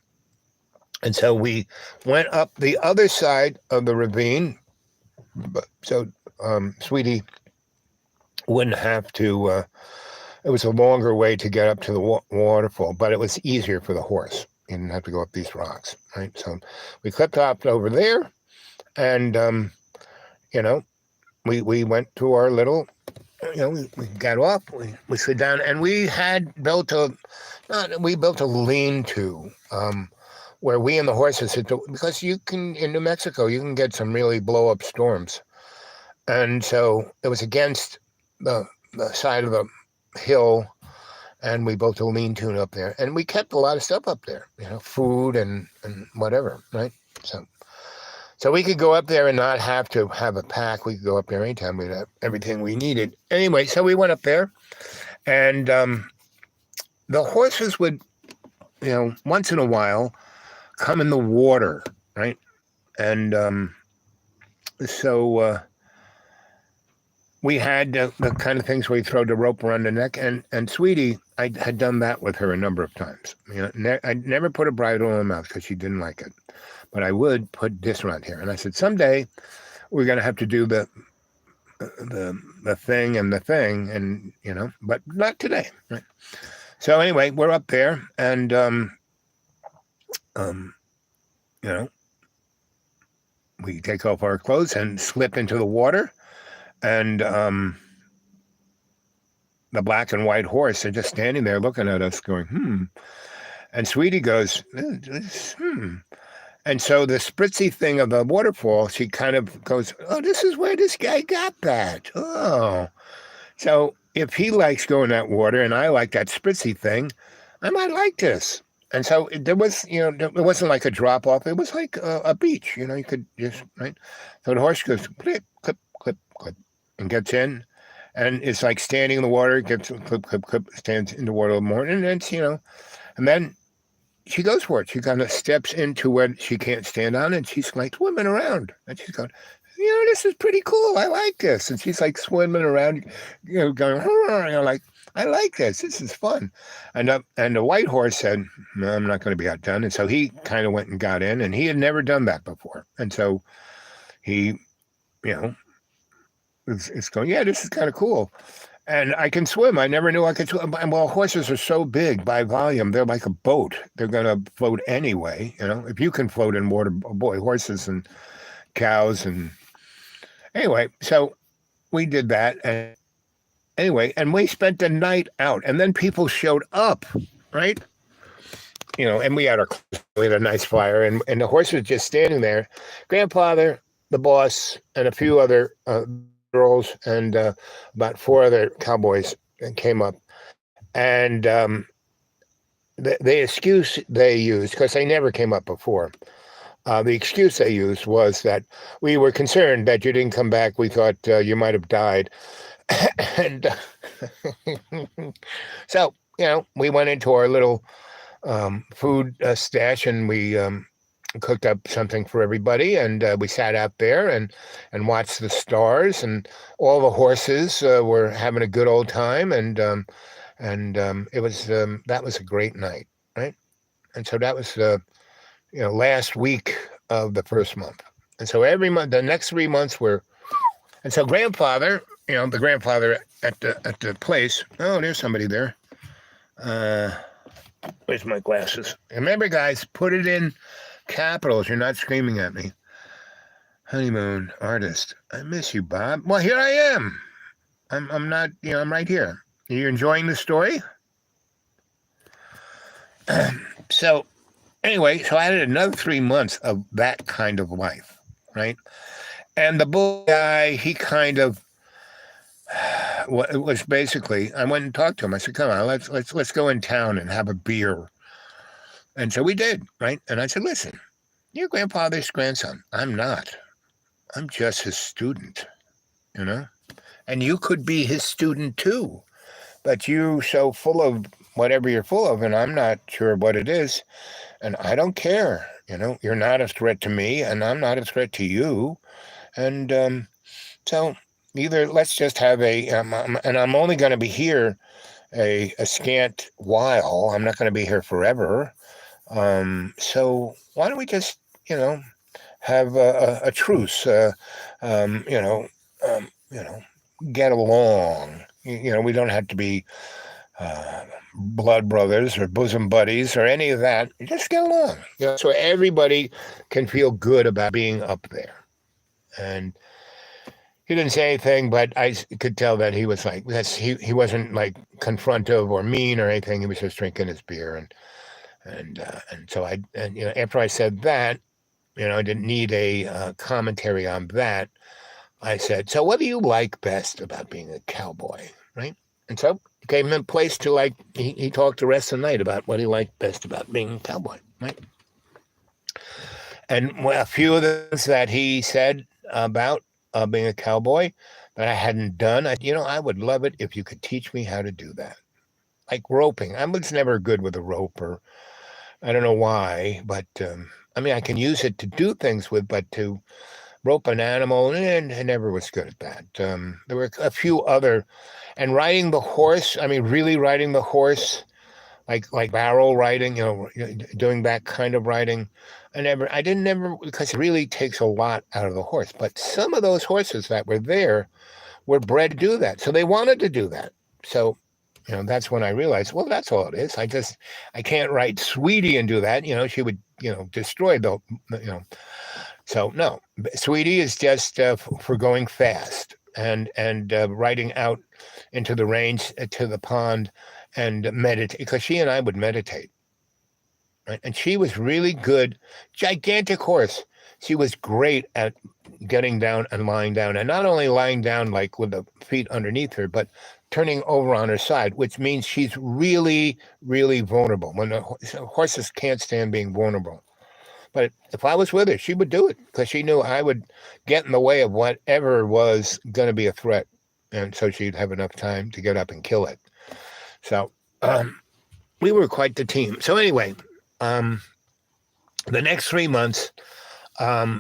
so we went up the other side of the ravine. So Sweetie wouldn't have to. It was a longer way to get up to the waterfall, but it was easier for the horse. You didn't have to go up these rocks, right? So we clipped up over there, and we went to our little. We got off, we slid down, and we had built a lean-to where we and the horses had to, because in New Mexico, you can get some really blow-up storms. And so it was against the side of the hill, and we built a lean-to up there. And we kept a lot of stuff up there, food and whatever, right? So we could go up there and not have to have a pack. We could go up there anytime. We'd have everything we needed. Anyway, so we went up there, and the horses would, once in a while, come in the water, right? And so we had the kind of things where you throw the rope around the neck. And Sweetie, I had done that with her a number of times. I never put a bridle in her mouth because she didn't like it. But I would put this around here. And I said, someday we're going to have to do the thing and the thing, and, but not today. Right? So anyway, we're up there, and, we take off our clothes and slip into the water, and the black and white horse are just standing there looking at us going, And Sweetie goes, And so the spritzy thing of the waterfall, she kind of goes, oh, this is where this guy got that. Oh. So if he likes going that water and I like that spritzy thing, I might like this. And so there was, it wasn't like a drop off. It was like a beach, you could just, right? So the horse goes, clip, clip, clip, clip, and gets in. And it's like standing in the water, gets clip, clip, clip, stands in the water a little more. And then, and then she goes for it. She kind of steps into where she can't stand on, and she's like swimming around. And she's going, this is pretty cool. I like this. And she's like swimming around, going, like, I like this. This is fun. And the white horse said, no, I'm not going to be outdone. And so he kind of went and got in, and he had never done that before. And so he, it's going, yeah, this is kind of cool. And I can swim. I never knew I could swim. Well, horses are so big by volume. They're like a boat. They're going to float anyway. If you can float in water, boy, horses and cows. And anyway, so we did that. And anyway, and we spent the night out. And then people showed up, right? And we had a nice fire. And the horse was just standing there. Grandfather, the boss, and a few other girls and about 4 other cowboys came up, and the excuse they used, because they never came up before, the excuse they used was that we were concerned that you didn't come back. We thought you might have died. And so we went into our little food stash, and we cooked up something for everybody, and we sat out there and watched the stars, and all the horses were having a good old time, and it was that was a great night, right? And so that was last week of the first month, and so every month, the next 3 months were, and so grandfather, the grandfather at the place. Oh, there's somebody there. Uh, where's my glasses? Remember, guys, put it in capitals. You're not screaming at me. Honeymoon artist. I miss you, Bob. Well, here I am. I'm not, I'm right here. Are you enjoying the story? So, anyway, so I had another 3 months of that kind of life, right? And the bull guy, he kind of was basically. I went and talked to him. I said, "Come on, let's go in town and have a beer." And so we did, right? And I said, "Listen, your grandfather's grandson. I'm not. I'm just his student, you know. And you could be his student too, but you so full of whatever you're full of, and I'm not sure what it is, and I don't care. You're not a threat to me, and I'm not a threat to you, and so." Either let's just have and I'm only going to be here a scant while. I'm not going to be here forever. So why don't we just, have a truce? Um, you know, um, you know, get along. We don't have to be uh, blood brothers or bosom buddies or any of that. Just get along. So everybody can feel good about being up there. And he didn't say anything, but I could tell that he was like, he wasn't like confrontive or mean or anything. He was just drinking his beer, and so after I said that, I didn't need a commentary on that. I said, so what do you like best about being a cowboy, right? And so gave him a place to he talked the rest of the night about what he liked best about being a cowboy, right? And a few of the things that he said about being a cowboy that I hadn't done. I would love it if you could teach me how to do that. Like roping. I was never good with a rope, or I don't know why, but I can use it to do things with, but to rope an animal, and I never was good at that. There were a few other, and riding the horse. Really riding the horse, like barrel riding, doing that kind of riding. I didn't never, because it really takes a lot out of the horse. But some of those horses that were there were bred to do that. So they wanted to do that. So, that's when I realized, well, that's all it is. I can't ride Sweetie and do that. She would, destroy So no, Sweetie is just for going fast and riding out into the range to the pond and meditate, because she and I would meditate. Right? And she was really good, gigantic horse. She was great at getting down and lying down, and not only lying down like with the feet underneath her, but turning over on her side, which means she's really, really vulnerable. When the horses can't stand being vulnerable. But if I was with her, she would do it, because she knew I would get in the way of whatever was going to be a threat. And so she'd have enough time to get up and kill it. So we were quite the team. So anyway, the next 3 months,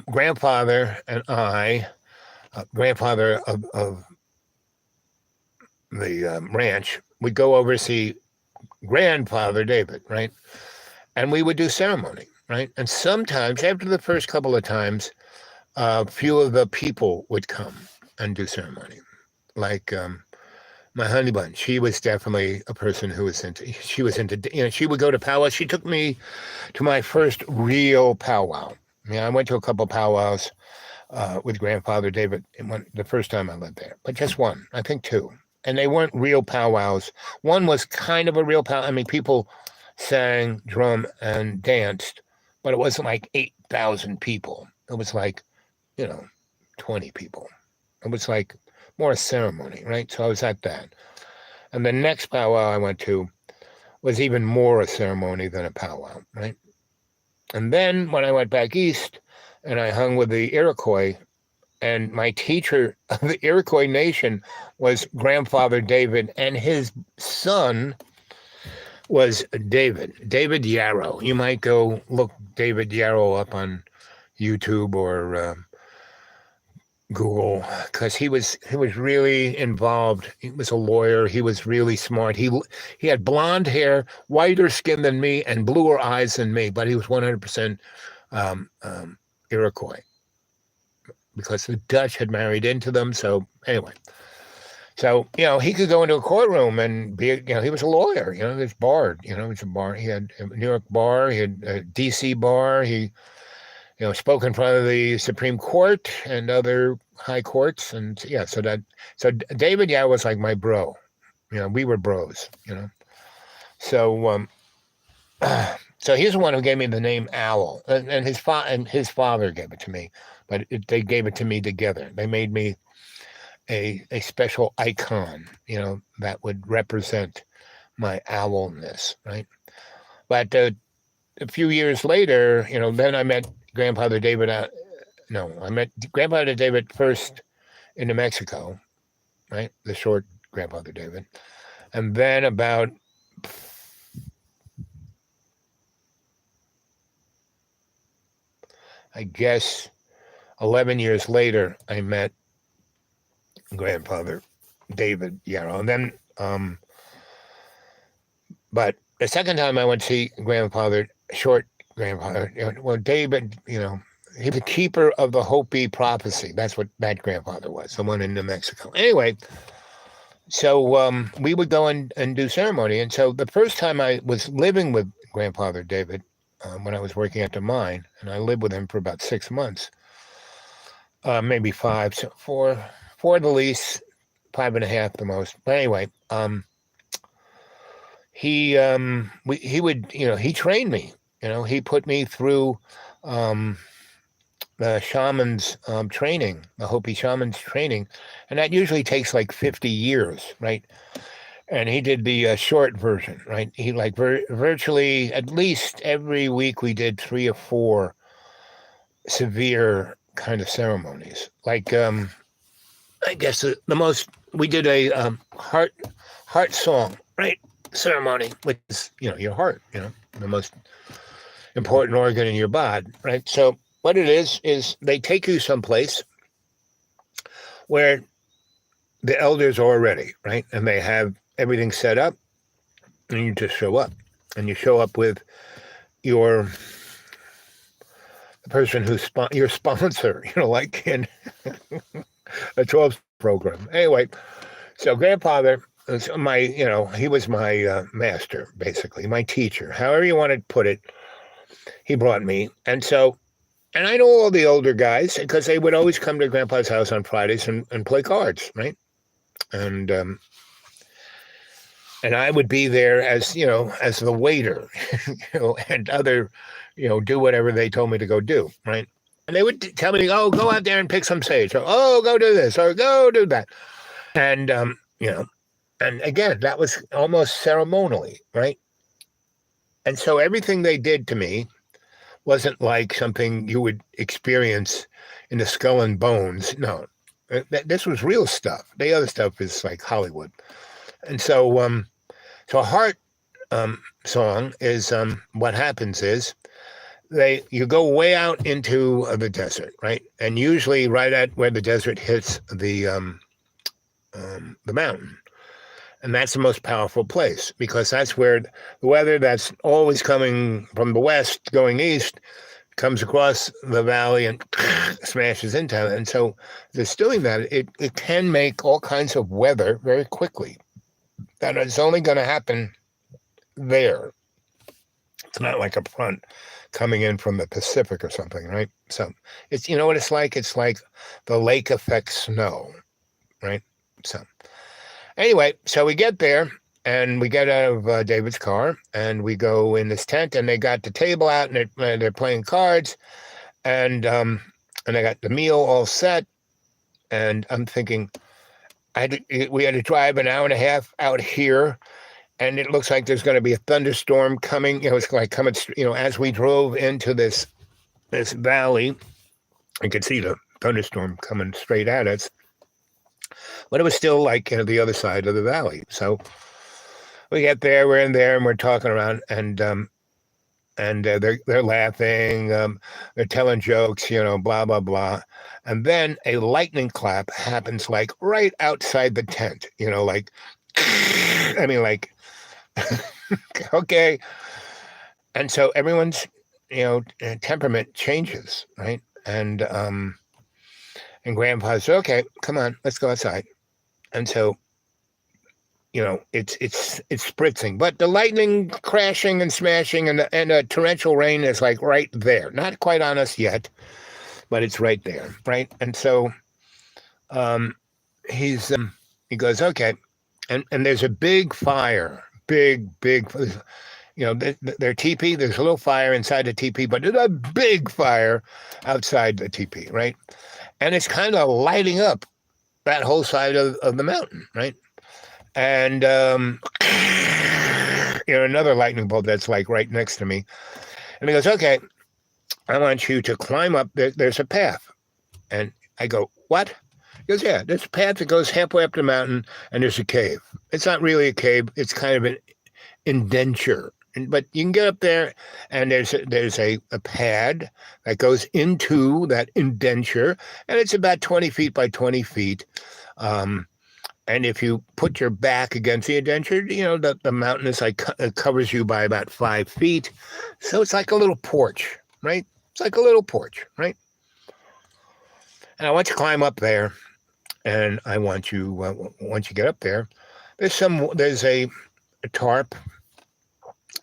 grandfather and I, grandfather of the ranch, would go over to see grandfather David, right? And we would do ceremony, right? And sometimes, after the first couple of times, a few of the people would come and do ceremony. Like my honey bun, she was definitely a person who was into, she would go to powwows. She took me to my first real powwow. I went to a couple of powwows with grandfather David the first time I lived there, but just one, I think two. And they weren't real powwows. One was kind of a real powwow. People sang, drum, and danced, but it wasn't like 8,000 people. It was like, 20 people. It was like more a ceremony, right? So I was at that. And the next powwow I went to was even more a ceremony than a powwow, right? And then when I went back east and I hung with the Iroquois, and my teacher of the Iroquois Nation was grandfather David, and his son was David Yarrow. You might go look David Yarrow up on YouTube or Google, because he was really involved. He was a lawyer. He was really smart. He had blonde hair, whiter skin than me, and bluer eyes than me. But he was 100% Iroquois, because the Dutch had married into them. So anyway, So, he could go into a courtroom and be, he was a lawyer, he was barred, he was a bar. He had a New York bar, he had a DC bar, he, spoke in front of the Supreme Court and other high courts. And yeah, so David, was like my bro. We were bros, So, so he's the one who gave me the name Owl, and his father gave it to me, but they gave it to me together. They made me a special icon, that would represent my owlness, right? But a few years later, then I met Grandfather David. I met Grandfather David first in New Mexico, right? The short Grandfather David, and then about I guess 11 years later, I met Grandfather David Yarrow. And then, but the second time I went to see short grandfather, David, he was the keeper of the Hopi prophecy. That's what that grandfather was, the one in New Mexico. Anyway, so we would go and do ceremony. And so the first time I was living with Grandfather David, when I was working at the mine, and I lived with him for about 6 months, maybe 5, so 4 the least, 5.5 the most. But anyway, he would, he trained me. He put me through the shaman's training, the Hopi shaman's training, and that usually takes like 50 years, right? And he did the short version, right? He virtually at least every week we did 3 or 4 severe kind of ceremonies. Like I guess the most we did a heart song, right? Ceremony, which is your heart, the most important organ in your body, right? So what it is they take you someplace where the elders are already, right? And they have everything set up, and you just show up. And you show up with the person who's your sponsor, like in a 12 program. Anyway, so Grandfather was he was my master, basically, my teacher, however you want to put it. He brought me. And I know all the older guys because they would always come to Grandpa's house on Fridays and play cards, right? And I would be there as the waiter, and other, do whatever they told me to go do, right? And they would tell me, oh, go out there and pick some sage, or oh, go do this, or go do that, and and again, that was almost ceremonially, right? And so everything they did to me wasn't like something you would experience in the Skull and Bones. No, this was real stuff. The other stuff is like Hollywood. And so a heart song is what happens is you go way out into the desert, right? And usually right at where the desert hits the mountain. And that's the most powerful place because that's where the weather that's always coming from the west going east comes across the valley and smashes into it. And so this doing that, it can make all kinds of weather very quickly. That it's only going to happen there. It's not like a front coming in from the Pacific or something, right? So it's, what it's like? It's like the lake effect snow, right? So anyway, so we get there and we get out of David's car and we go in this tent and they got the table out and they're playing cards and they got the meal all set. And I'm thinking, we had to drive an hour and a half out here and it looks like there's going to be a thunderstorm coming. It's like coming, as we drove into this valley, I could see the thunderstorm coming straight at us. But it was still like the other side of the valley. So we get there, we're in there, and we're talking around, and they're laughing, they're telling jokes, blah blah blah, and then a lightning clap happens like right outside the tent, like I mean, like okay, and so everyone's temperament changes, right? And Grandpa said, okay, come on, let's go outside. And so it's spritzing, but the lightning crashing and smashing and a torrential rain is like right there, not quite on us yet, but it's right there, right? And so um, he goes, okay, and there's a big fire, big, their teepee. There's a little fire inside the teepee, but there's a big fire outside the teepee, right? And it's kind of lighting up that whole side of the mountain, right? And another lightning bolt that's like right next to me. And he goes, okay, I want you to climb up. There's a path. And I go, what? He goes, yeah, there's a path that goes halfway up the mountain, and there's a cave. It's not really a cave. It's kind of an indenture. But you can get up there, and there's a pad that goes into that indenture, and it's about 20 feet by 20 feet. And if you put your back against the indenture, the mountain is like covers you by about 5 feet. So it's like a little porch, right? It's like a little porch, right? And I want you to climb up there, and I want you, once you get up there, there's a tarp,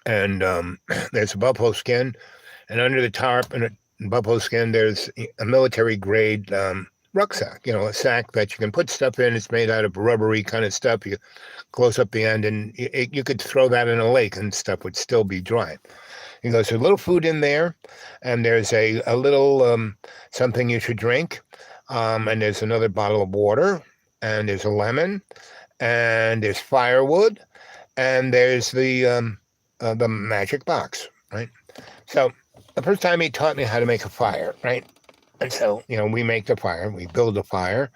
and there's a buffalo skin, and under the tarp and the buffalo skin, there's a military grade rucksack, a sack that you can put stuff in. It's made out of rubbery kind of stuff. You close up the end, and you could throw that in a lake, and stuff would still be dry. He goes, there's a little food in there, and there's a little something you should drink, and there's another bottle of water, and there's a lemon, and there's firewood, and there's the magic box, right? So the first time he taught me how to make a fire, right? And so, we make the fire, we build the fire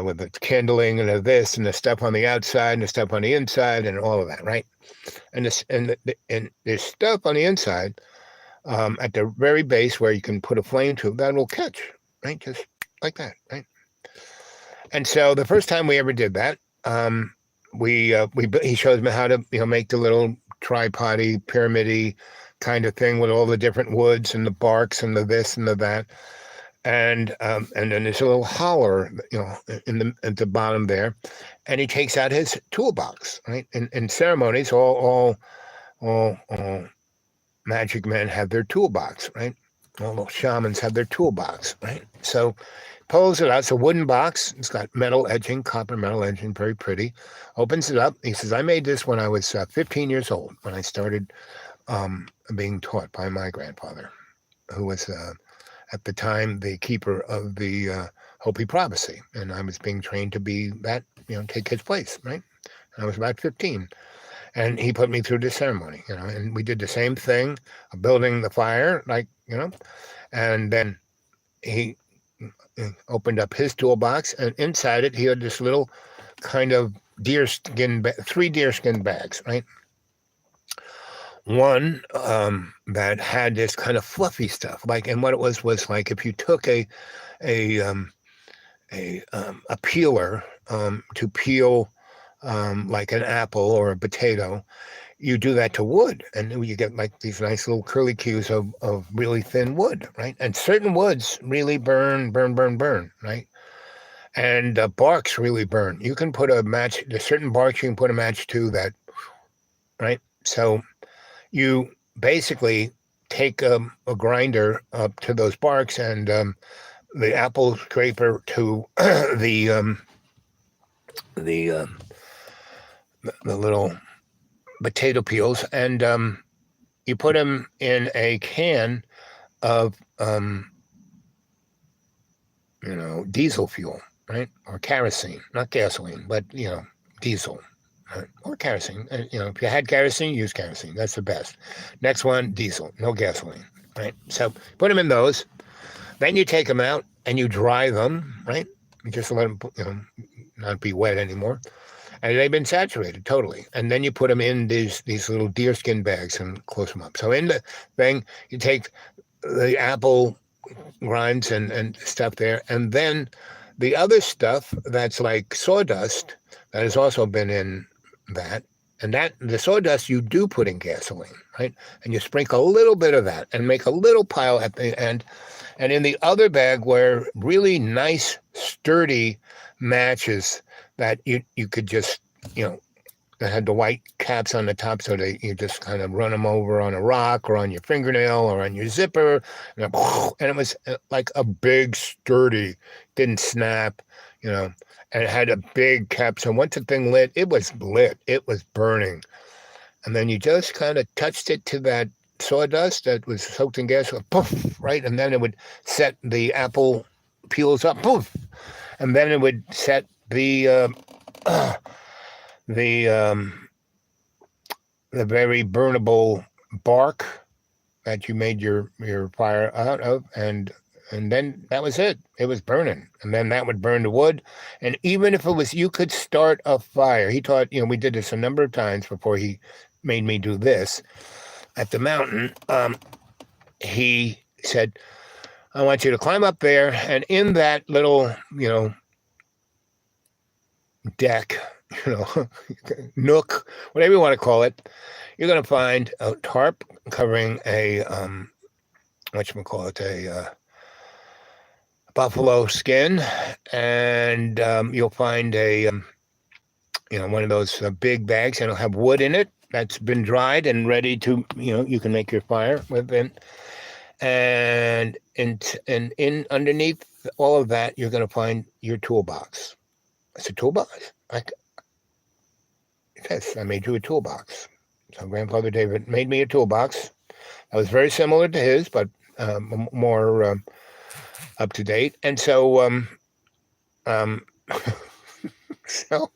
with the kindling and this and the stuff on the outside and the stuff on the inside and all of that, right? And there's stuff on the inside at the very base where you can put a flame to that will catch, right? Just like that, right? And so the first time we ever did that, he shows me how to make the little tripod-y, pyramid-y kind of thing with all the different woods and the barks and the this and the that. And then there's a little holler, at the bottom there, and he takes out his toolbox, right? In ceremonies, all magic men have their toolbox, right? All those shamans have their toolbox, right? So pulls it out. It's a wooden box. It's got metal edging, copper metal edging, very pretty. Opens it up. He says, I made this when I was 15 years old, when I started being taught by my grandfather, who was at the time the keeper of the Hopi prophecy. And I was being trained to be that, take his place, right? And I was about 15. And he put me through the ceremony, and we did the same thing, building the fire, and then he opened up his toolbox, and inside it, he had this little kind of three deerskin bags, right? One that had this kind of fluffy stuff, and what it was like if you took a peeler to peel like an apple or a potato, you do that to wood, and you get like these nice little curly cues of really thin wood, right? And certain woods really burn, right? And barks really burn. You can put there's certain barks you can put a match to that, right? So you basically take a grinder up to those barks and the apple scraper to the little potato peels, and you put them in a can of diesel fuel, right? Or kerosene, not gasoline, but diesel, right? Or kerosene. If you had kerosene, use kerosene. That's the best. Next one, diesel, no gasoline, right? So put them in those. Then you take them out and you dry them, right? You just let them, not be wet anymore. And they've been saturated totally. And then you put them in these little deerskin bags and close them up. So in the thing, you take the apple grinds and stuff there. And then the other stuff that's like sawdust that has also been in that. And the sawdust you do put in gasoline, right? And you sprinkle a little bit of that and make a little pile at the end. And in the other bag were really nice, sturdy matches that you could just, that had the white caps on the top, so you just kind of run them over on a rock or on your fingernail or on your zipper, and it was like a big, sturdy, didn't snap, and it had a big cap. So once the thing lit, it was burning, and then you just kind of touched it to that sawdust that was soaked in gas, poof, right, and then it would set the apple peels up, poof, and then it would set the very burnable bark that you made your fire out of, and then that was it. It was burning, and then that would burn the wood. And even if it was, you could start a fire. He taught, we did this a number of times before he made me do this at the mountain. He said, I want you to climb up there, and in that little, deck, nook, whatever you want to call it, you're going to find a tarp covering a a buffalo skin, and you'll find a one of those big bags, and it'll have wood in it that's been dried and ready to, you can make your fire with it. And in underneath all of that, you're going to find your toolbox. It's a toolbox. Yes, I made you a toolbox. So Grandfather David made me a toolbox. That was very similar to his, but more up to date. And so, so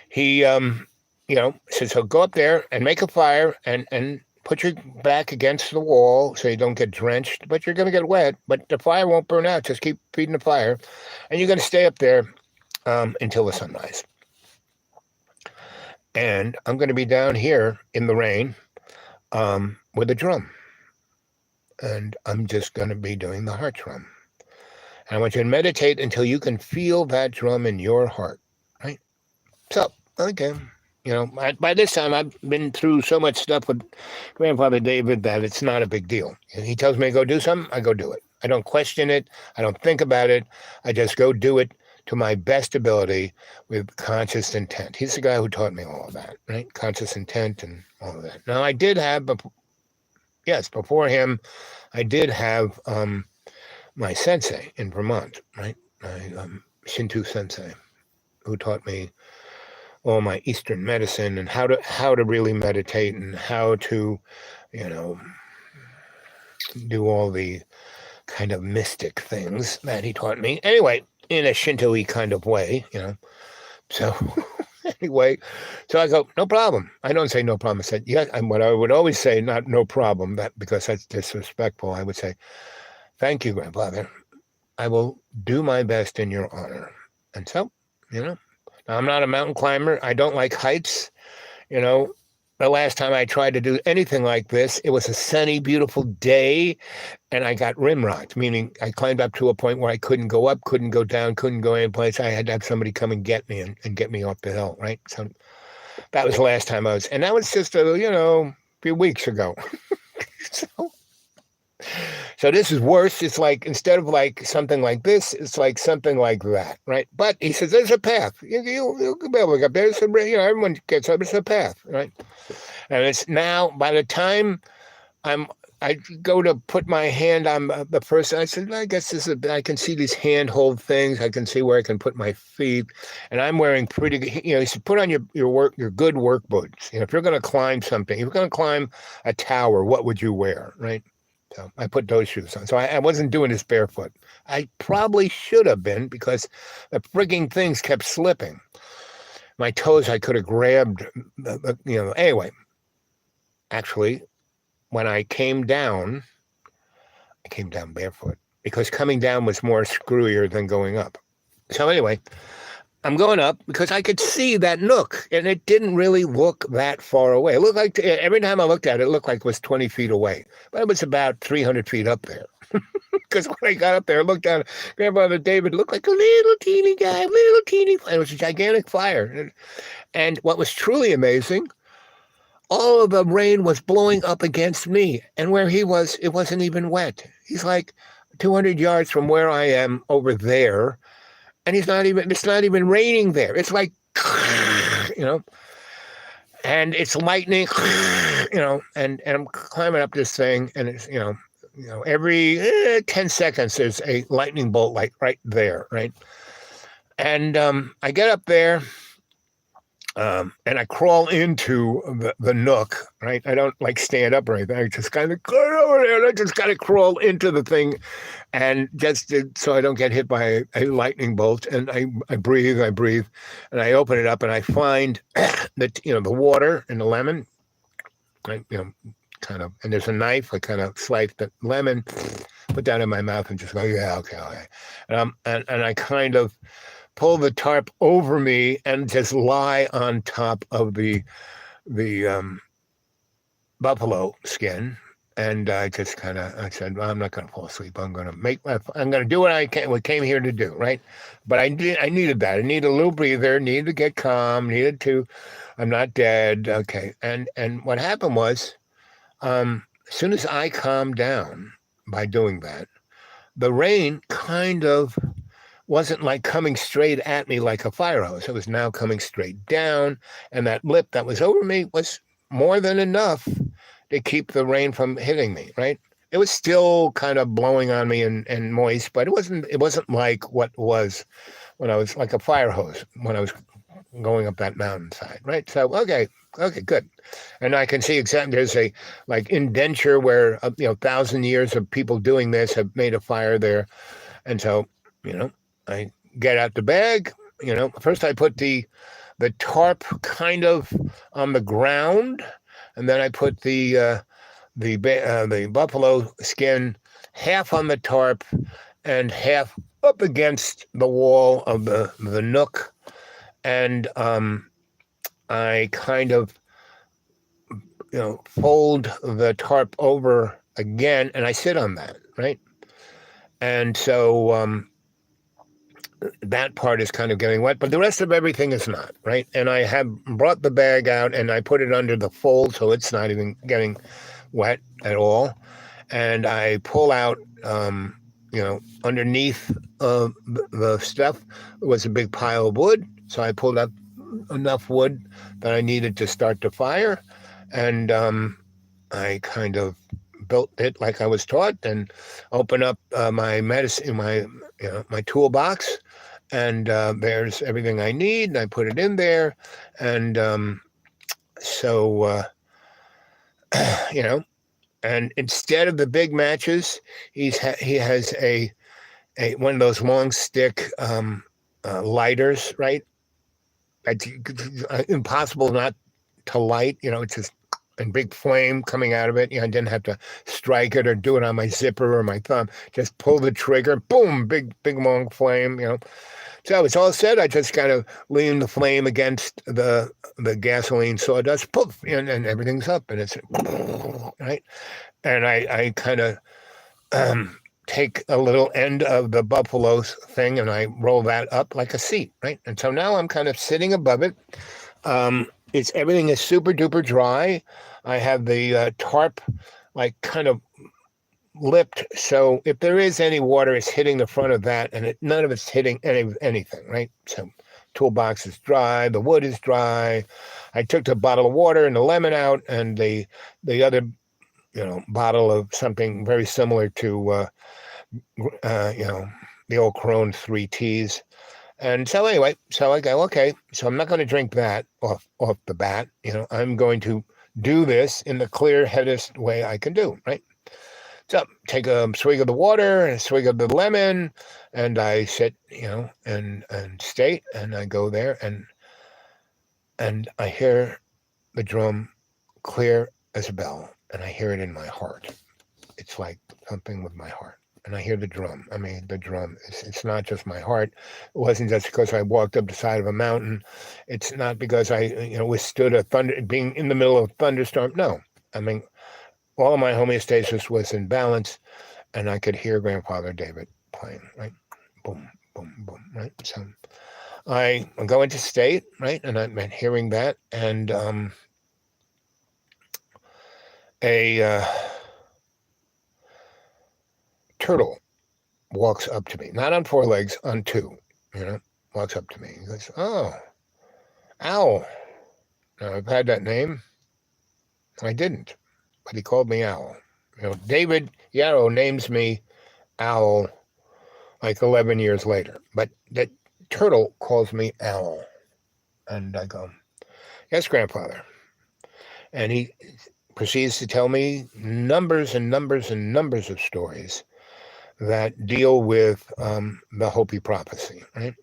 he, said, so go up there and make a fire and put your back against the wall so you don't get drenched, but you're going to get wet, but the fire won't burn out. Just keep feeding the fire. And you're going to stay up there until the sunrise. And I'm going to be down here in the rain with a drum. And I'm just going to be doing the heart drum. And I want you to meditate until you can feel that drum in your heart, right? So, okay. By this time, I've been through so much stuff with Grandfather David that it's not a big deal. He tells me to go do something, I go do it. I don't question it. I don't think about it. I just go do it to my best ability with conscious intent. He's the guy who taught me all of that, right? Conscious intent and all of that. Now, I did have, before him, I did have my sensei in Vermont, right? My Shinto sensei, who taught me all my Eastern medicine and how to really meditate and how to, do all the kind of mystic things that he taught me. Anyway, in a Shinto-y kind of way, So anyway, so I go, no problem. I don't say no problem. I said, yeah, and what I would always say, not no problem, that because that's disrespectful, I would say, thank you, Grandfather. I will do my best in your honor. And so, I'm not a mountain climber. I don't like heights. The last time I tried to do anything like this, it was a sunny, beautiful day, and I got rimrocked, meaning I climbed up to a point where I couldn't go up, couldn't go down, couldn't go any place. I had to have somebody come and get me and get me off the hill, right? So that was the last time I was, and that was just a few weeks ago. So this is worse. It's like, instead of like something like this, it's like something like that, right? But he says, there's a path. You'll be able to get there. Everyone gets up. It's a path, right? And it's now, by the time I go to put my hand on the person, I said, I guess I can see these handhold things. I can see where I can put my feet. And I'm wearing pretty, he said, put on your good work boots. If you're going to climb something, if you're going to climb a tower, what would you wear, right? So I put those shoes on. So I wasn't doing this barefoot. I probably should have been, because the frigging things kept slipping. My toes, I could have grabbed, Anyway, actually, when I came down barefoot, because coming down was more screwier than going up. So anyway, I'm going up because I could see that nook, and it didn't really look that far away. It looked like, every time I looked at it, it looked like it was 20 feet away, but it was about 300 feet up there. Because when I got up there, I looked down, Grandfather David looked like a little teeny guy, and it was a gigantic fire. And what was truly amazing, all of the rain was blowing up against me, and where he was, it wasn't even wet. He's like 200 yards from where I am over there, and it's not even raining there. It's like, and it's lightning, and I'm climbing up this thing, and it's, every 10 seconds there's a lightning bolt like right there, right? And I get up there, and I crawl into the nook, right? I don't like stand up or anything. I just kind of go over there, and I just kind of crawl into the thing, and so I don't get hit by a lightning bolt. And I breathe, and I open it up, and I find the water and the lemon. Kind of, and there's a knife. I kind of slice the lemon, put that in my mouth, and just go, yeah, okay. And I kind of pull the tarp over me and just lie on top of the buffalo skin. And I just I said, well, I'm not going to fall asleep. I'm going to do what I came here to do, right? But I needed that. I needed a little breather, needed to get calm, I'm not dead. Okay. And what happened was, as soon as I calmed down by doing that, the rain kind of wasn't like coming straight at me like a fire hose. It was now coming straight down, and that lip that was over me was more than enough to keep the rain from hitting me, right? It was still kind of blowing on me and moist, but it wasn't like what was when I was like a fire hose when I was going up that mountainside, right? So, okay, good. And I can see exactly, there's a like indenture where, 1,000 years of people doing this have made a fire there. And so, I get out the bag, first I put the tarp kind of on the ground, and then I put the buffalo skin half on the tarp and half up against the wall of the nook. And I kind of, fold the tarp over again, and I sit on that, right? And so that part is kind of getting wet, but the rest of everything is not, right? And I have brought the bag out, and I put it under the fold, so it's not even getting wet at all. And I pull out, underneath the stuff was a big pile of wood. So I pulled out enough wood that I needed to start the fire. And I kind of built it like I was taught, and open up my medicine, my toolbox, and there's everything I need. And I put it in there, and so and instead of the big matches, he has a one of those long stick lighters, right? It's impossible not to light. It's just a big flame coming out of it. I didn't have to strike it or do it on my zipper or my thumb. Just pull the trigger, boom, big long flame. So it's all set. I just kind of lean the flame against the gasoline sawdust, poof, and everything's up, and it's right. And I kind of take a little end of the buffalo's thing, and I roll that up like a seat, right? And so now I'm kind of sitting above it. Everything is super duper dry. I have the tarp like kind of lipped, so if there is any water, it's hitting the front of that, and none of it's hitting anything, right? So toolbox is dry, the wood is dry. I took the bottle of water and the lemon out, and the other bottle of something very similar to the old Corona 3Ts. And so anyway, so I go, okay, so I'm not going to drink that off the bat. I'm going to do this in the clear-headed way I can do, right? So take a swig of the water and a swig of the lemon, and I sit, and state, and I go there, and I hear the drum clear as a bell, and I hear it in my heart. It's like something with my heart. And I hear the drum. I mean, the drum. It's not just my heart. It wasn't just because I walked up the side of a mountain. It's not because I, withstood being in the middle of a thunderstorm. No. I mean, all of my homeostasis was in balance, and I could hear Grandfather David playing, right? Boom, boom, boom, right? So I go into state, right? And I'm hearing that, and a turtle walks up to me, not on four legs, on two, walks up to me. He goes, oh, owl, Now, I've had that name. I didn't, but he called me Owl. David Yarrow names me Owl like 11 years later, but the turtle calls me Owl. And I go, yes, grandfather. And he proceeds to tell me numbers and numbers and numbers of stories that deal with the Hopi prophecy, right?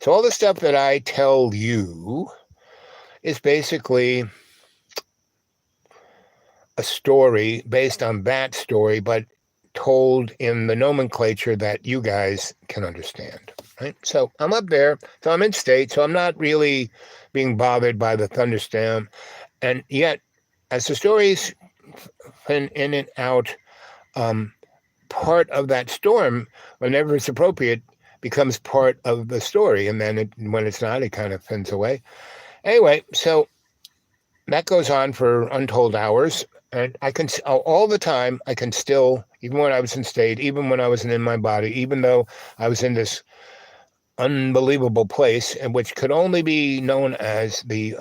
So all the stuff that I tell you is basically a story based on that story, but told in the nomenclature that you guys can understand, right? So I'm up there, so I'm in state, so I'm not really being bothered by the thunderstorm. And yet, as the stories in and out, part of that storm, whenever it's appropriate, becomes part of the story. And then when it's not, it kind of fends away. Anyway, so that goes on for untold hours. And I can, all the time, I can still, even when I was in state, even when I wasn't in my body, even though I was in this unbelievable place, and which could only be known as the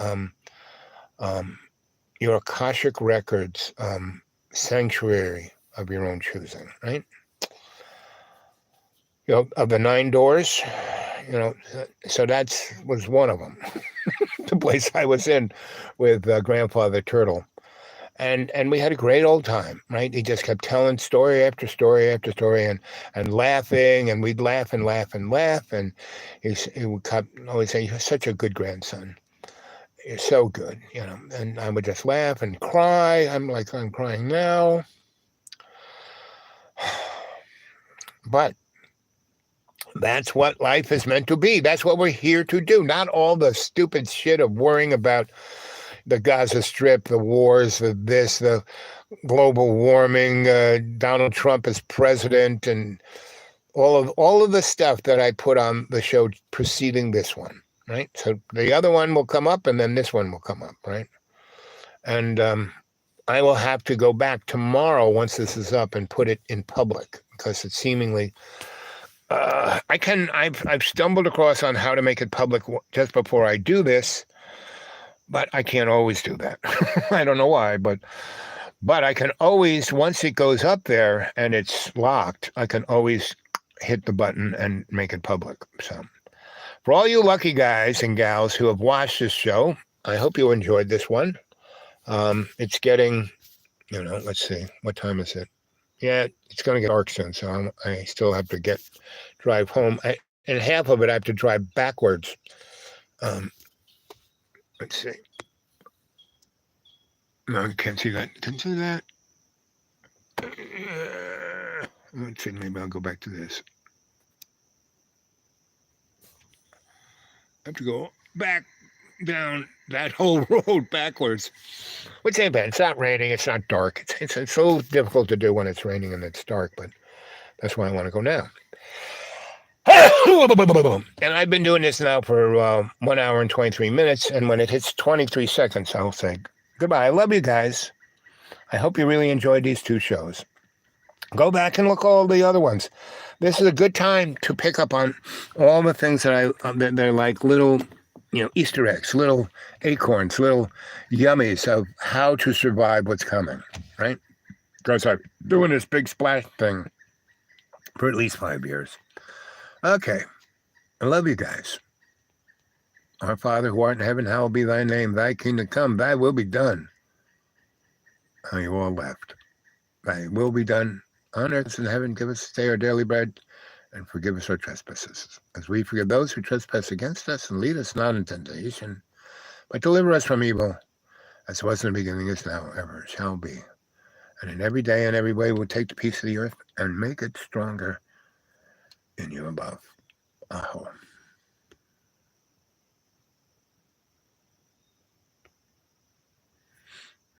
your Akashic Records sanctuary of your own choosing, right? Of the 9 doors, so that was one of them. The place I was in with Grandfather Turtle. And we had a great old time, right? He just kept telling story after story after story and laughing, and we'd laugh and laugh and laugh. And he would always say, "You're such a good grandson. You're so good," And I would just laugh and cry. I'm crying now. But that's what life is meant to be. That's what we're here to do. Not all the stupid shit of worrying about the Gaza Strip, the wars, the global warming, Donald Trump as president, and all of the stuff that I put on the show preceding this one, right? So the other one will come up, and then this one will come up, right? And I will have to go back tomorrow once this is up and put it in public, because it's seemingly I've stumbled across on how to make it public just before I do this, but I can't always do that. I don't know why, but I can always, once it goes up there and it's locked, I can always hit the button and make it public. So for all you lucky guys and gals who have watched this show, I hope you enjoyed this one. It's getting, let's see, what time is it? Yeah, it's going to get dark soon, so I still have to drive home. And half of it I have to drive backwards. Let's see. No, you can't see that. Can you see that? Let's see, maybe I'll go back to this. I have to go back down that whole road backwards. Which ain't bad. It's not raining. It's not dark. It's so difficult to do when it's raining and it's dark, but that's why I want to go now. And I've been doing this now for 1 hour and 23 minutes, and when it hits 23 seconds, I'll say goodbye. I love you guys. I hope you really enjoyed these 2 shows. Go back and look at all the other ones. This is a good time to pick up on all the things that they're like little, Easter eggs, little acorns, little yummies of how to survive what's coming, right? Because I'm doing this big splash thing for at least 5 years. Okay. I love you guys. Our Father who art in heaven, hallowed be thy name. Thy kingdom come, thy will be done. Oh, you all left. Thy will be done on earth as in heaven. Give us this day our daily bread, and forgive us our trespasses, as we forgive those who trespass against us, and lead us not into temptation, but deliver us from evil, as it was in the beginning, is now, ever shall be. And in every day and every way we'll take the peace of the earth and make it stronger in you above. Aho.